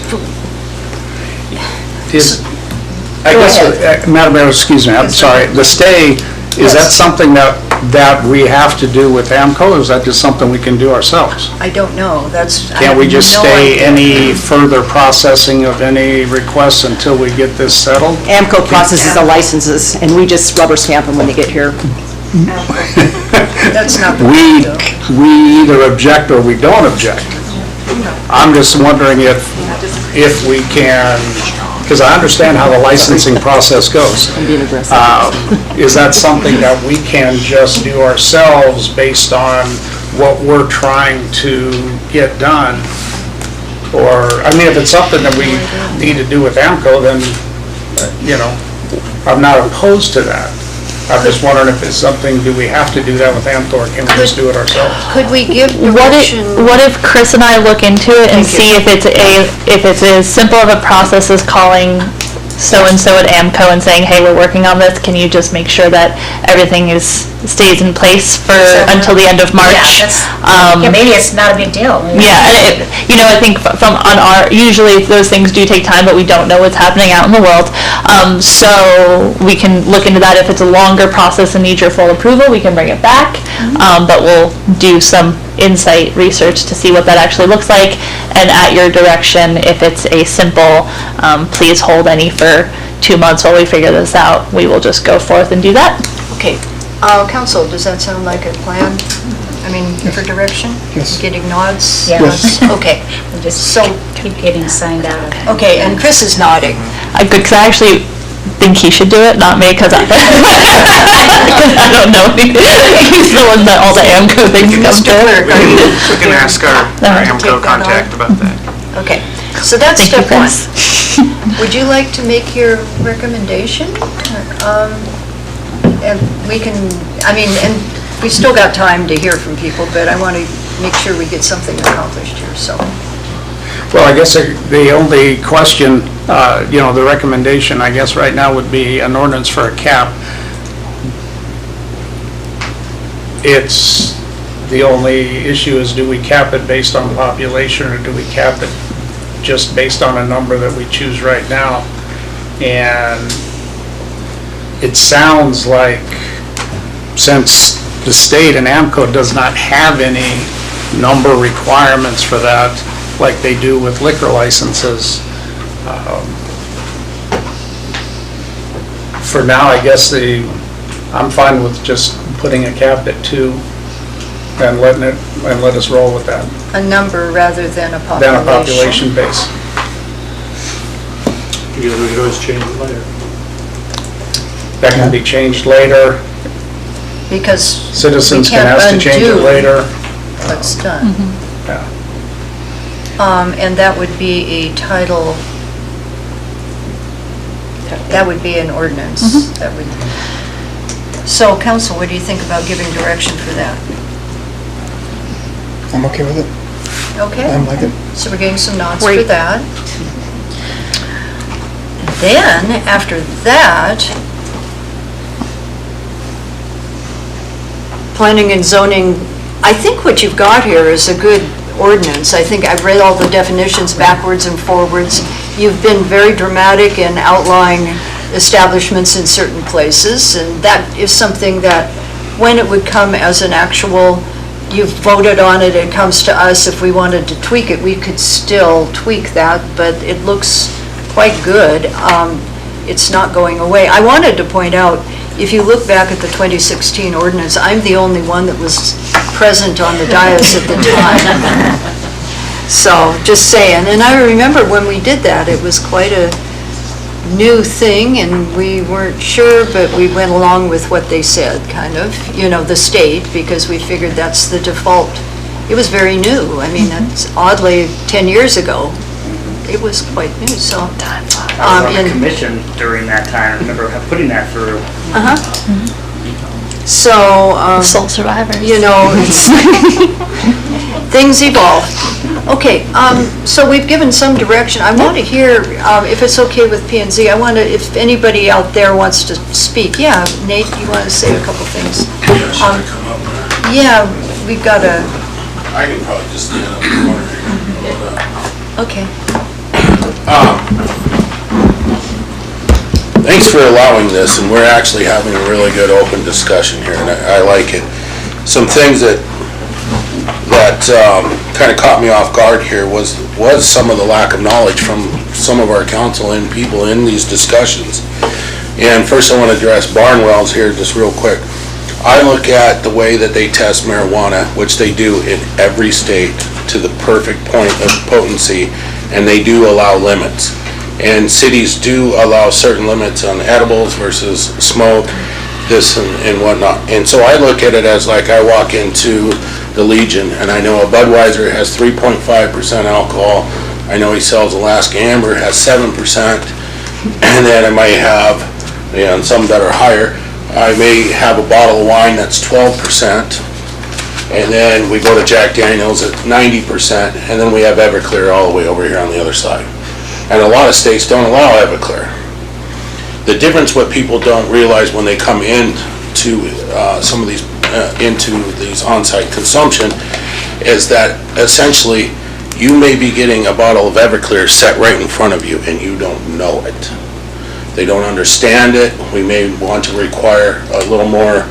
I Go guess, ahead. Madam Mayor, excuse me, I'm sorry, the stay, is that Yes. something that we have to do with AMCO, or is that just something we can do ourselves? I don't know, I Can't we have just no stay idea. any further processing of any requests until we get this settled? AMCO processes the licenses, and we just rubber stamp them when they get here. That's not the We, way to go. we either object or we don't object. I'm just wondering if we can, because I understand how the licensing process goes. I'm being aggressive. Is that something that we can just do ourselves based on what we're trying to get done? Or, I mean, if it's something that we need to do with AMCO, then, I'm not opposed to that. I'm just wondering if it's something, do we have to do that with AMCO, or can we just do it ourselves? Could we give What direction? if Chris and I look into it and see if it's as simple of a process as calling so-and-so at AMCO and saying, hey, we're working on this, can you just make sure that everything stays in place until the end of March? Maybe it's not a big deal. Yeah, and I think usually those things do take time, but we don't know what's happening out in the world. So we can look into that. If it's a longer process and needs your full approval, we can bring it back. But we'll do some insight research to see what that actually looks like. And at your direction, if it's a simple, please hold any for 2 months while we figure this out, we will just go forth and do that. Okay, council, does that sound like a plan? I mean, for direction? Yes. Getting nods? Yes. Okay, We just so, keep getting signed out. okay, and Chris is nodding. Because I actually think he should do it, not me, because I don't know. He's the one that all the AMCO things come Mr. Clerk, to. are you? We can ask our Take AMCO that contact on. about that. Okay, so that's Thank you, step 1. Chris. Would you like to make your recommendation? And we can, and we've still got time to hear from people, but I want to make sure we get something accomplished here, so. Well, I guess the only question, the recommendation, I guess, right now would be an ordinance for a cap. The only issue is, do we cap it based on population, or do we cap it just based on a number that we choose right now? And it sounds like, since the state and AMCO does not have any number requirements for that, like they do with liquor licenses, for now, I guess I'm fine with just putting a cap at 2. and let us roll with that. A number rather than a population. Than a population base. Because we could always change it later. That can be changed later. Because Citizens we can can't ask to change it undo later. what's done. Yeah. And that would be a title, that would be an ordinance. That would. So, council, what do you think about giving direction for that? I'm okay with it. Okay? I like it. So we're getting some nods for that. Then, after that, planning and zoning, I think what you've got here is a good ordinance. I think I've read all the definitions backwards and forwards. You've been very dramatic in outlining establishments in certain places, and that is something that, when it would come as an actual, you've voted on it, it comes to us, if we wanted to tweak it, we could still tweak that, but it looks quite good. It's not going away. I wanted to point out, if you look back at the 2016 ordinance, I'm the only one that was present on the dais at the time. So, just saying. And I remember when we did that, it was quite a new thing, and we weren't sure, but we went along with what they said, kind of, the state, because we figured that's the default. It was very new. I mean, that's oddly 10 years ago. It was quite new, so. I was on the commission during that time. I remember putting that through. So, Sole survivors. Things evolve. Okay, so we've given some direction. I want to hear, if it's okay with P and Z, I want to, if anybody out there wants to speak. Yeah, Nate, you want to say a couple things? Yeah, we've got a, I can probably just stand up in the corner here. okay. Thanks for allowing this, and we're actually having a really good open discussion here, and I like it. Some things that kind of caught me off guard here was some of the lack of knowledge from some of our council and people in these discussions. And first I want to address Barnwell's here just real quick. I look at the way that they test marijuana, which they do in every state to the perfect point of potency, and they do allow limits. And cities do allow certain limits on edibles versus smoke, this and whatnot. And so I look at it as like I walk into the Legion, and I know a Budweiser has 3.5% alcohol. I know he sells Alaska Amber, has 7%, and then I might have, and some that are higher, I may have a bottle of wine that's 12%, and then we go to Jack Daniels at 90%, and then we have Everclear all the way over here on the other side. And a lot of states don't allow Everclear. The difference what people don't realize when they come in to some of these into these on-site consumption is that essentially you may be getting a bottle of Everclear set right in front of you and you don't know it. They don't understand it. We may want to require a little more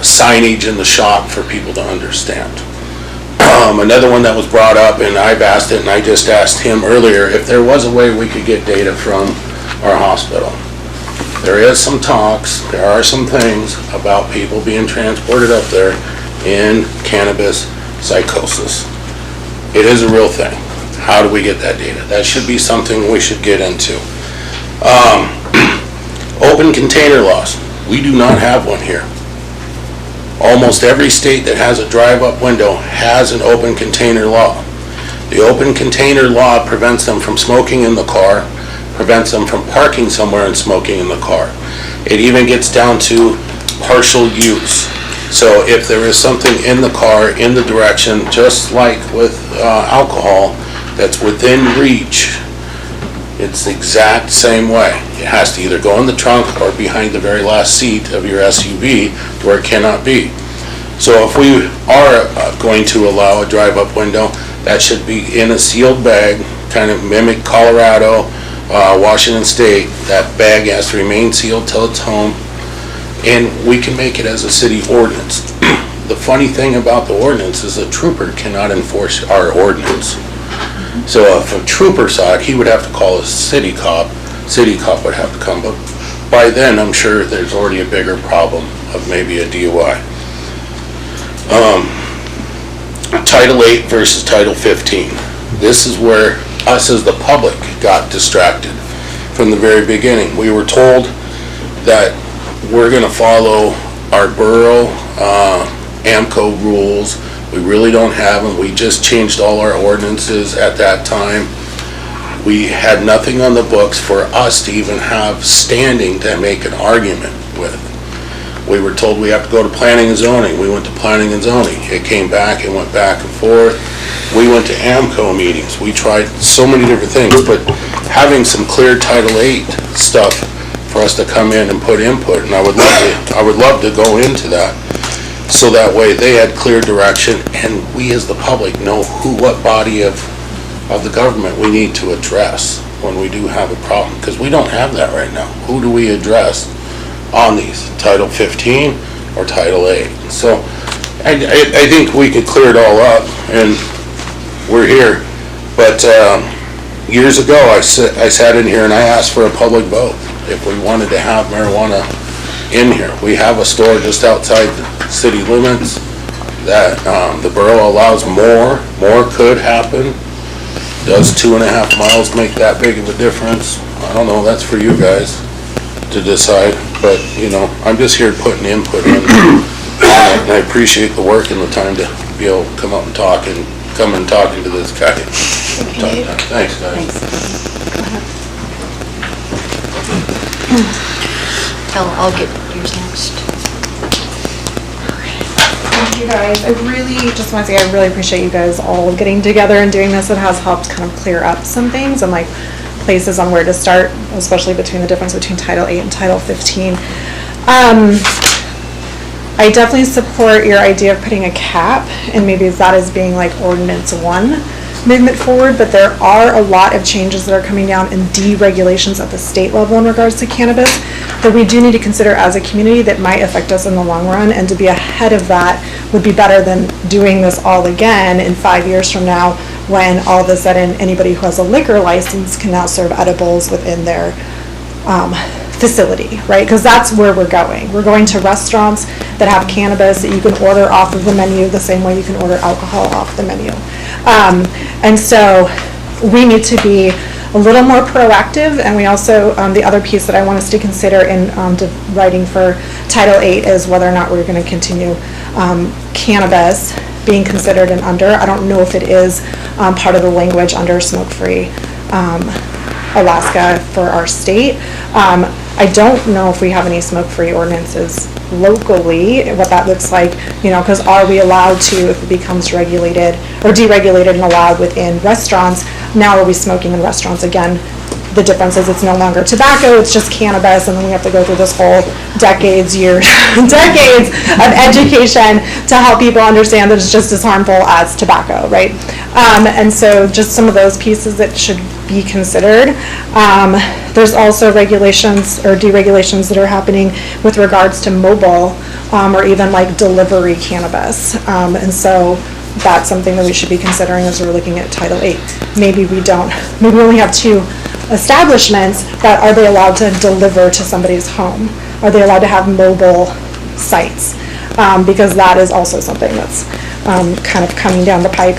signage in the shop for people to understand. Another one that was brought up, and I've asked it, and I just asked him earlier, if there was a way we could get data from our hospital. There is some talks, there are some things about people being transported up there in cannabis psychosis. It is a real thing. How do we get that data? That should be something we should get into. Open container laws. We do not have one here. Almost every state that has a drive-up window has an open container law. The open container law prevents them from smoking in the car, prevents them from parking somewhere and smoking in the car. It even gets down to partial use. So if there is something in the car, in the direction, just like with alcohol, that's within reach, it's the exact same way. It has to either go in the trunk or behind the very last seat of your SUV where it cannot be. So if we are going to allow a drive-up window, that should be in a sealed bag, kind of mimic Colorado, Washington State. That bag has to remain sealed till it's home, and we can make it as a city ordinance. The funny thing about the ordinance is a trooper cannot enforce our ordinance. So if a trooper saw it, he would have to call a city cop. City cop would have to come, but by then I'm sure there's already a bigger problem of maybe a DUI. Title 8 versus Title 15. This is where us as the public got distracted from the very beginning. We were told that we're going to follow our borough AMCO rules. We really don't have them. We just changed all our ordinances at that time. We had nothing on the books for us to even have standing to make an argument with. We were told we have to go to planning and zoning. We went to planning and zoning. It came back and went back and forth. We went to AMCO meetings. We tried so many different things, but having some clear Title 8 stuff for us to come in and put input, and I would love to go into that, so that way they had clear direction, and we as the public know what body of the government we need to address when we do have a problem, because we don't have that right now. Who do we address on these, Title 15 or Title 8? So I think we could clear it all up, and we're here. But years ago, I sat in here and I asked for a public vote if we wanted to have marijuana in here. We have a store just outside the city limits that the borough allows more could happen. Does 2.5 miles make that big of a difference? I don't know, that's for you guys to decide, but, you know, I'm just here putting input in, and I appreciate the work and the time to be able to come up and talk and come and talking to this guy. Thanks, guys. I'll get yours next. Thank you guys. I really just want to say I really appreciate you guys all getting together and doing this. It has helped kind of clear up some things and like places on where to start, especially between the difference between Title 8 and Title 15. I definitely support your idea of putting a cap, and maybe that as being like Ordinance 1 movement forward, but there are a lot of changes that are coming down in deregulations at the state level in regards to cannabis that we do need to consider as a community that might affect us in the long run, and to be ahead of that would be better than doing this all again in 5 years from now when all of a sudden anybody who has a liquor license can now serve edibles within their facility, right? Because that's where we're going. We're going to restaurants that have cannabis that you can order off of the menu the same way you can order alcohol off the menu. And so we need to be a little more proactive, and we also, the other piece that I want us to consider in writing for Title 8 is whether or not we're going to continue cannabis being considered an under. I don't know if it is part of the language under smoke-free Alaska for our state. I don't know if we have any smoke-free ordinances locally, what that looks like, you know, because are we allowed to, if it becomes regulated or deregulated and allowed within restaurants, now are we smoking in restaurants again? The difference is it's no longer tobacco, it's just cannabis, and then we have to go through this whole decades of education to help people understand that it's just as harmful as tobacco, right? And so just some of those pieces that should be considered. There's also regulations or deregulations that are happening with regards to mobile or even like delivery cannabis. And so that's something that we should be considering as we're looking at Title 8. Maybe we only have 2 establishments, but are they allowed to deliver to somebody's home? Are they allowed to have mobile sites? Because that is also something that's kind of coming down the pipe.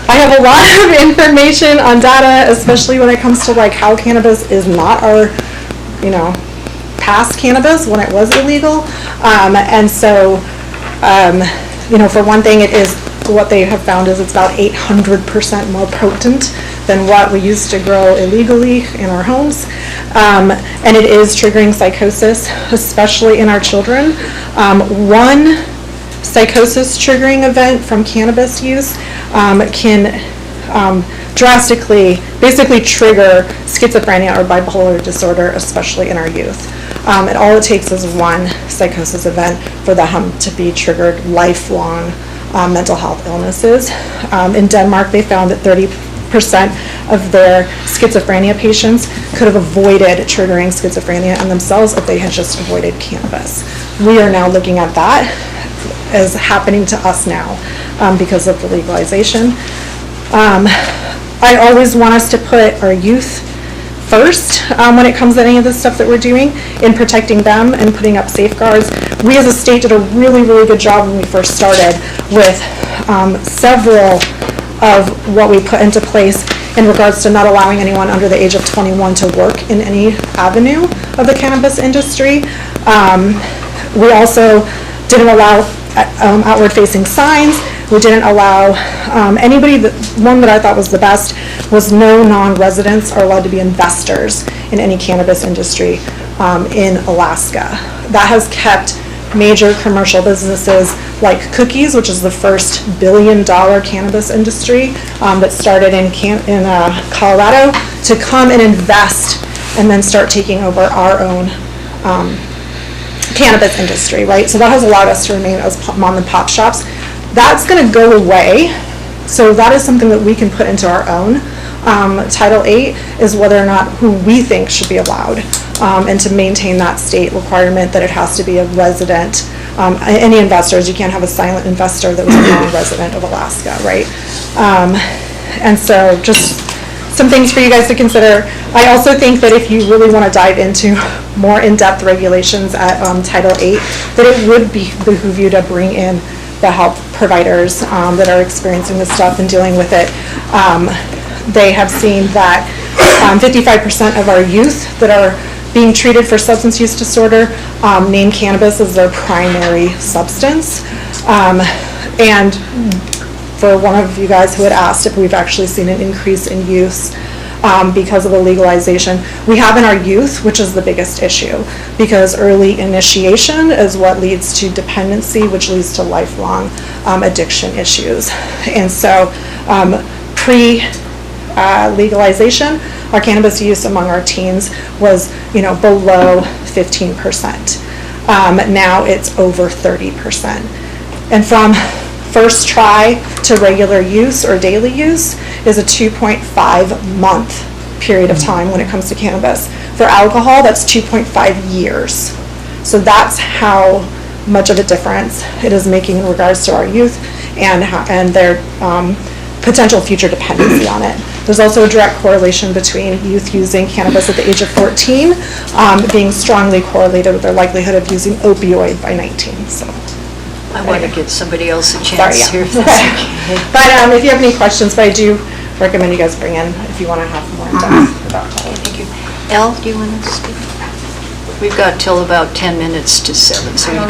I have a lot of information on data, especially when it comes to like how cannabis is not our, you know, past cannabis when it was illegal. And so, you know, for one thing, it is, what they have found is it's about 800% more potent than what we used to grow illegally in our homes. And it is triggering psychosis, especially in our children. One psychosis triggering event from cannabis use can drastically, basically trigger schizophrenia or bipolar disorder, especially in our youth. And all it takes is one psychosis event for them to be triggered lifelong mental health illnesses. In Denmark, they found that 30% of their schizophrenia patients could have avoided triggering schizophrenia in themselves if they had just avoided cannabis. We are now looking at that as happening to us now because of the legalization. I always want us to put our youth first when it comes to any of the stuff that we're doing in protecting them and putting up safeguards. We as a state did a really, really good job when we first started with several of what we put into place in regards to not allowing anyone under the age of 21 to work in any avenue of the cannabis industry. We also didn't allow outward-facing signs. We didn't allow anybody, one that I thought was the best was no non-residents are allowed to be investors in any cannabis industry in Alaska. That has kept major commercial businesses like Cookies, which is the first billion-dollar cannabis industry that started in Colorado, to come and invest and then start taking over our own cannabis industry, right? So that has allowed us to remain as mom and pop shops. That's going to go away, so that is something that we can put into our own. Title VIII is whether or not who we think should be allowed, and to maintain that state requirement that it has to be a resident. Any investors, you can't have a silent investor that was a non-resident of Alaska, right? And so just some things for you guys to consider. I also think that if you really want to dive into more in-depth regulations at Title VIII, that it would behoove you to bring in the health providers that are experiencing this stuff and dealing with it. They have seen that 55% of our youth that are being treated for substance use disorder name cannabis as their primary substance. And for one of you guys who had asked if we've actually seen an increase in use because of the legalization, we have in our youth, which is the biggest issue, because early initiation is what leads to dependency, which leads to lifelong addiction issues. And so pre-legalization, our cannabis use among our teens was, below 15%. Now it's over 30%. And from first try to regular use or daily use is a 2.5 month period of time when it comes to cannabis. For alcohol, that's 2.5 years. So that's how much of a difference it is making in regards to our youth and their potential future dependency on it. There's also a direct correlation between youth using cannabis at the age of 14 being strongly correlated with their likelihood of using opioid by 19. So. I want to give somebody else a chance here. If that's okay. But if you have any questions, but I do recommend you guys bring in if you want to have more depth about that. Thank you. Elle, do you want to speak? We've got till about 10 minutes to 7, so we're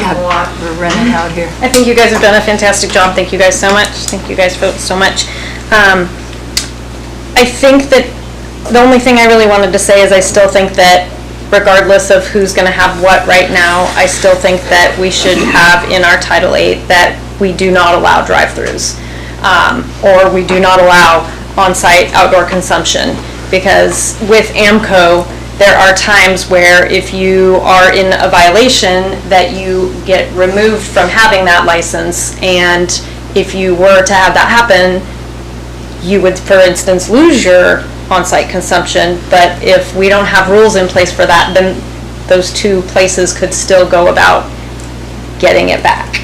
running out here. I think you guys have done a fantastic job. Thank you guys so much. Thank you guys so much. I think that the only thing I really wanted to say is I still think that regardless of who's going to have what right now, I still think that we should have in our Title VIII that we do not allow drive-thrus, or we do not allow on-site outdoor consumption, because with AMCO, there are times where if you are in a violation that you get removed from having that license, and if you were to have that happen, you would, for instance, lose your on-site consumption, but if we don't have rules in place for that, then those two places could still go about getting it back.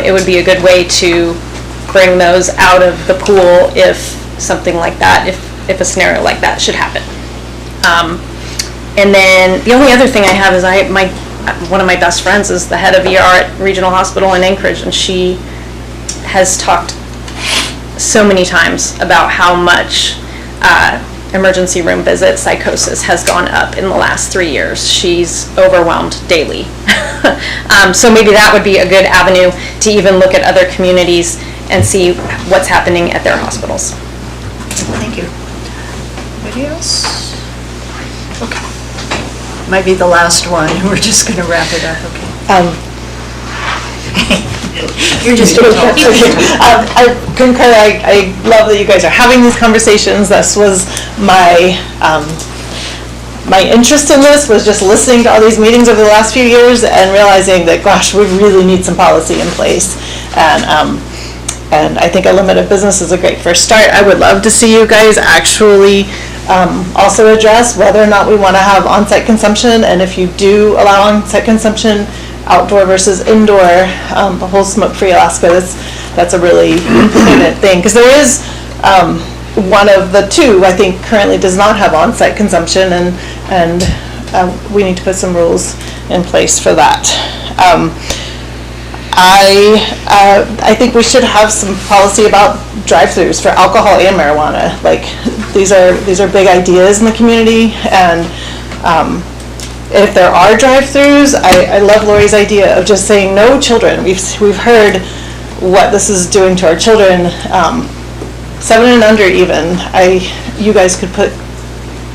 It would be a good way to bring those out of the pool if something like that, if a scenario like that should happen. And then the only other thing I have is one of my best friends is the head of ER at Regional Hospital in Anchorage, and she has talked so many times about how much emergency room visit psychosis has gone up in the last 3 years. She's overwhelmed daily. So maybe that would be a good avenue to even look at other communities and see what's happening at their hospitals. Thank you. Anybody else? Okay. Might be the last one. We're just going to wrap it up. Okay. You're just I concur. I love that you guys are having these conversations. This was my interest in this was just listening to all these meetings over the last few years and realizing that, gosh, we really need some policy in place. And I think a limit of business is a great first start. I would love to see you guys actually also address whether or not we want to have on-site consumption, and if you do allow on-site consumption, outdoor versus indoor, the whole smoke-free Alaska, that's a really important thing, because there is one of the two, I think, currently does not have on-site consumption, and we need to put some rules in place for that. I think we should have some policy about drive-throughs for alcohol and marijuana. Like, these are big ideas in the community, and if there are drive-throughs, I love Lori's idea of just saying no children. We've heard what this is doing to our children, 7 and under even. You guys could put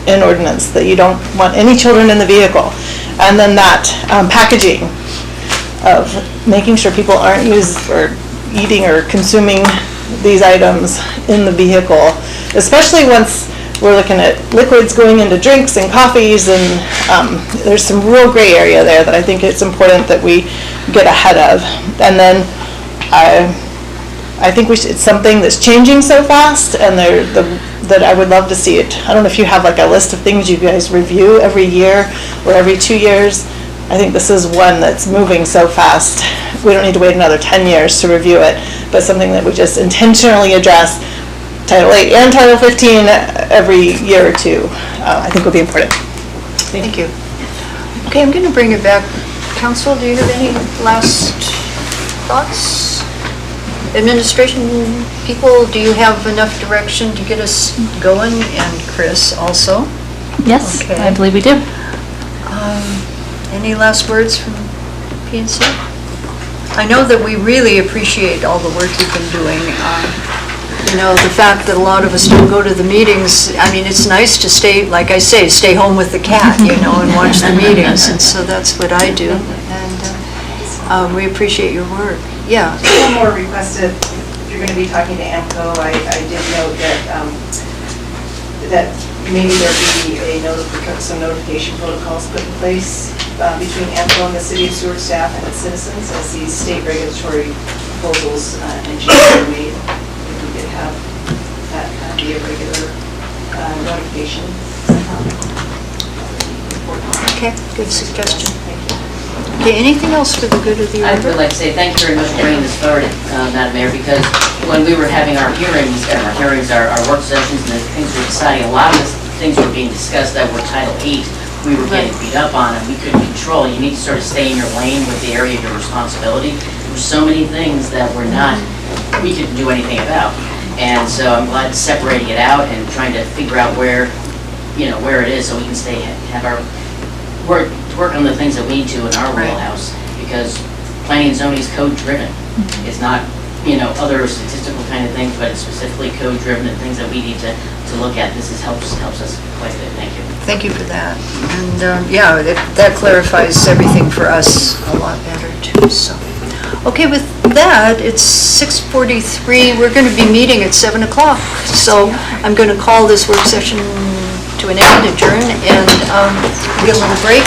in ordinance that you don't want any children in the vehicle. And then that packaging of making sure people aren't eating or consuming these items in the vehicle, especially once we're looking at liquids going into drinks and coffees, and there's some real gray area there that I think it's important that we get ahead of. And then I think it's something that's changing so fast, and that I would love to see it. I don't know if you have like a list of things you guys review every year or every 2 years. I think this is one that's moving so fast. We don't need to wait another 10 years to review it, but something that we just intentionally address Title 8 and Title 15 every year or two, I think would be important. Thank you. Okay, I'm going to bring it back. Council, do you have any last thoughts? Administration people, do you have enough direction to get us going? And Chris also? Yes, Okay. I believe we do. Any last words from PNC? I know that we really appreciate all the work you've been doing. The fact that a lot of us don't go to the meetings, I mean, it's nice to stay, like I say, stay home with the cat, and watch the meetings, and so that's what I do. And we appreciate your work. Yeah. One more requested, if you're going to be talking to AMCO, I did note that maybe there be some notification protocols put in place between AMCO and the City of Seward staff and its citizens as these state regulatory proposals and changes are made. If we could have that be a regular notification somehow. Okay, good suggestion. Okay, anything else for the good of the I order? would like to say thank you very much for bringing this forward, Madam Mayor, because when we were having our hearings, our work sessions, and the things we were deciding, a lot of the things were being discussed that were Title 8, we were getting beat up on and we couldn't control. You need to sort of stay in your lane with the area of your responsibility. There were so many things that we couldn't do anything about. And so I'm glad separating it out and trying to figure out where it is so we can have our work on the things that we need to in our wheelhouse, because planning and zoning is code driven. It's not, other statistical kind of things, but it's specifically code driven and things that we need to look at. This helps us quite a bit. Thank you. Thank you for that. And that clarifies everything for us a lot better too, so. Okay, with that, it's 6:43. We're going to be meeting at 7 o'clock. So I'm going to call this work session to an end, adjourn, and get a little break.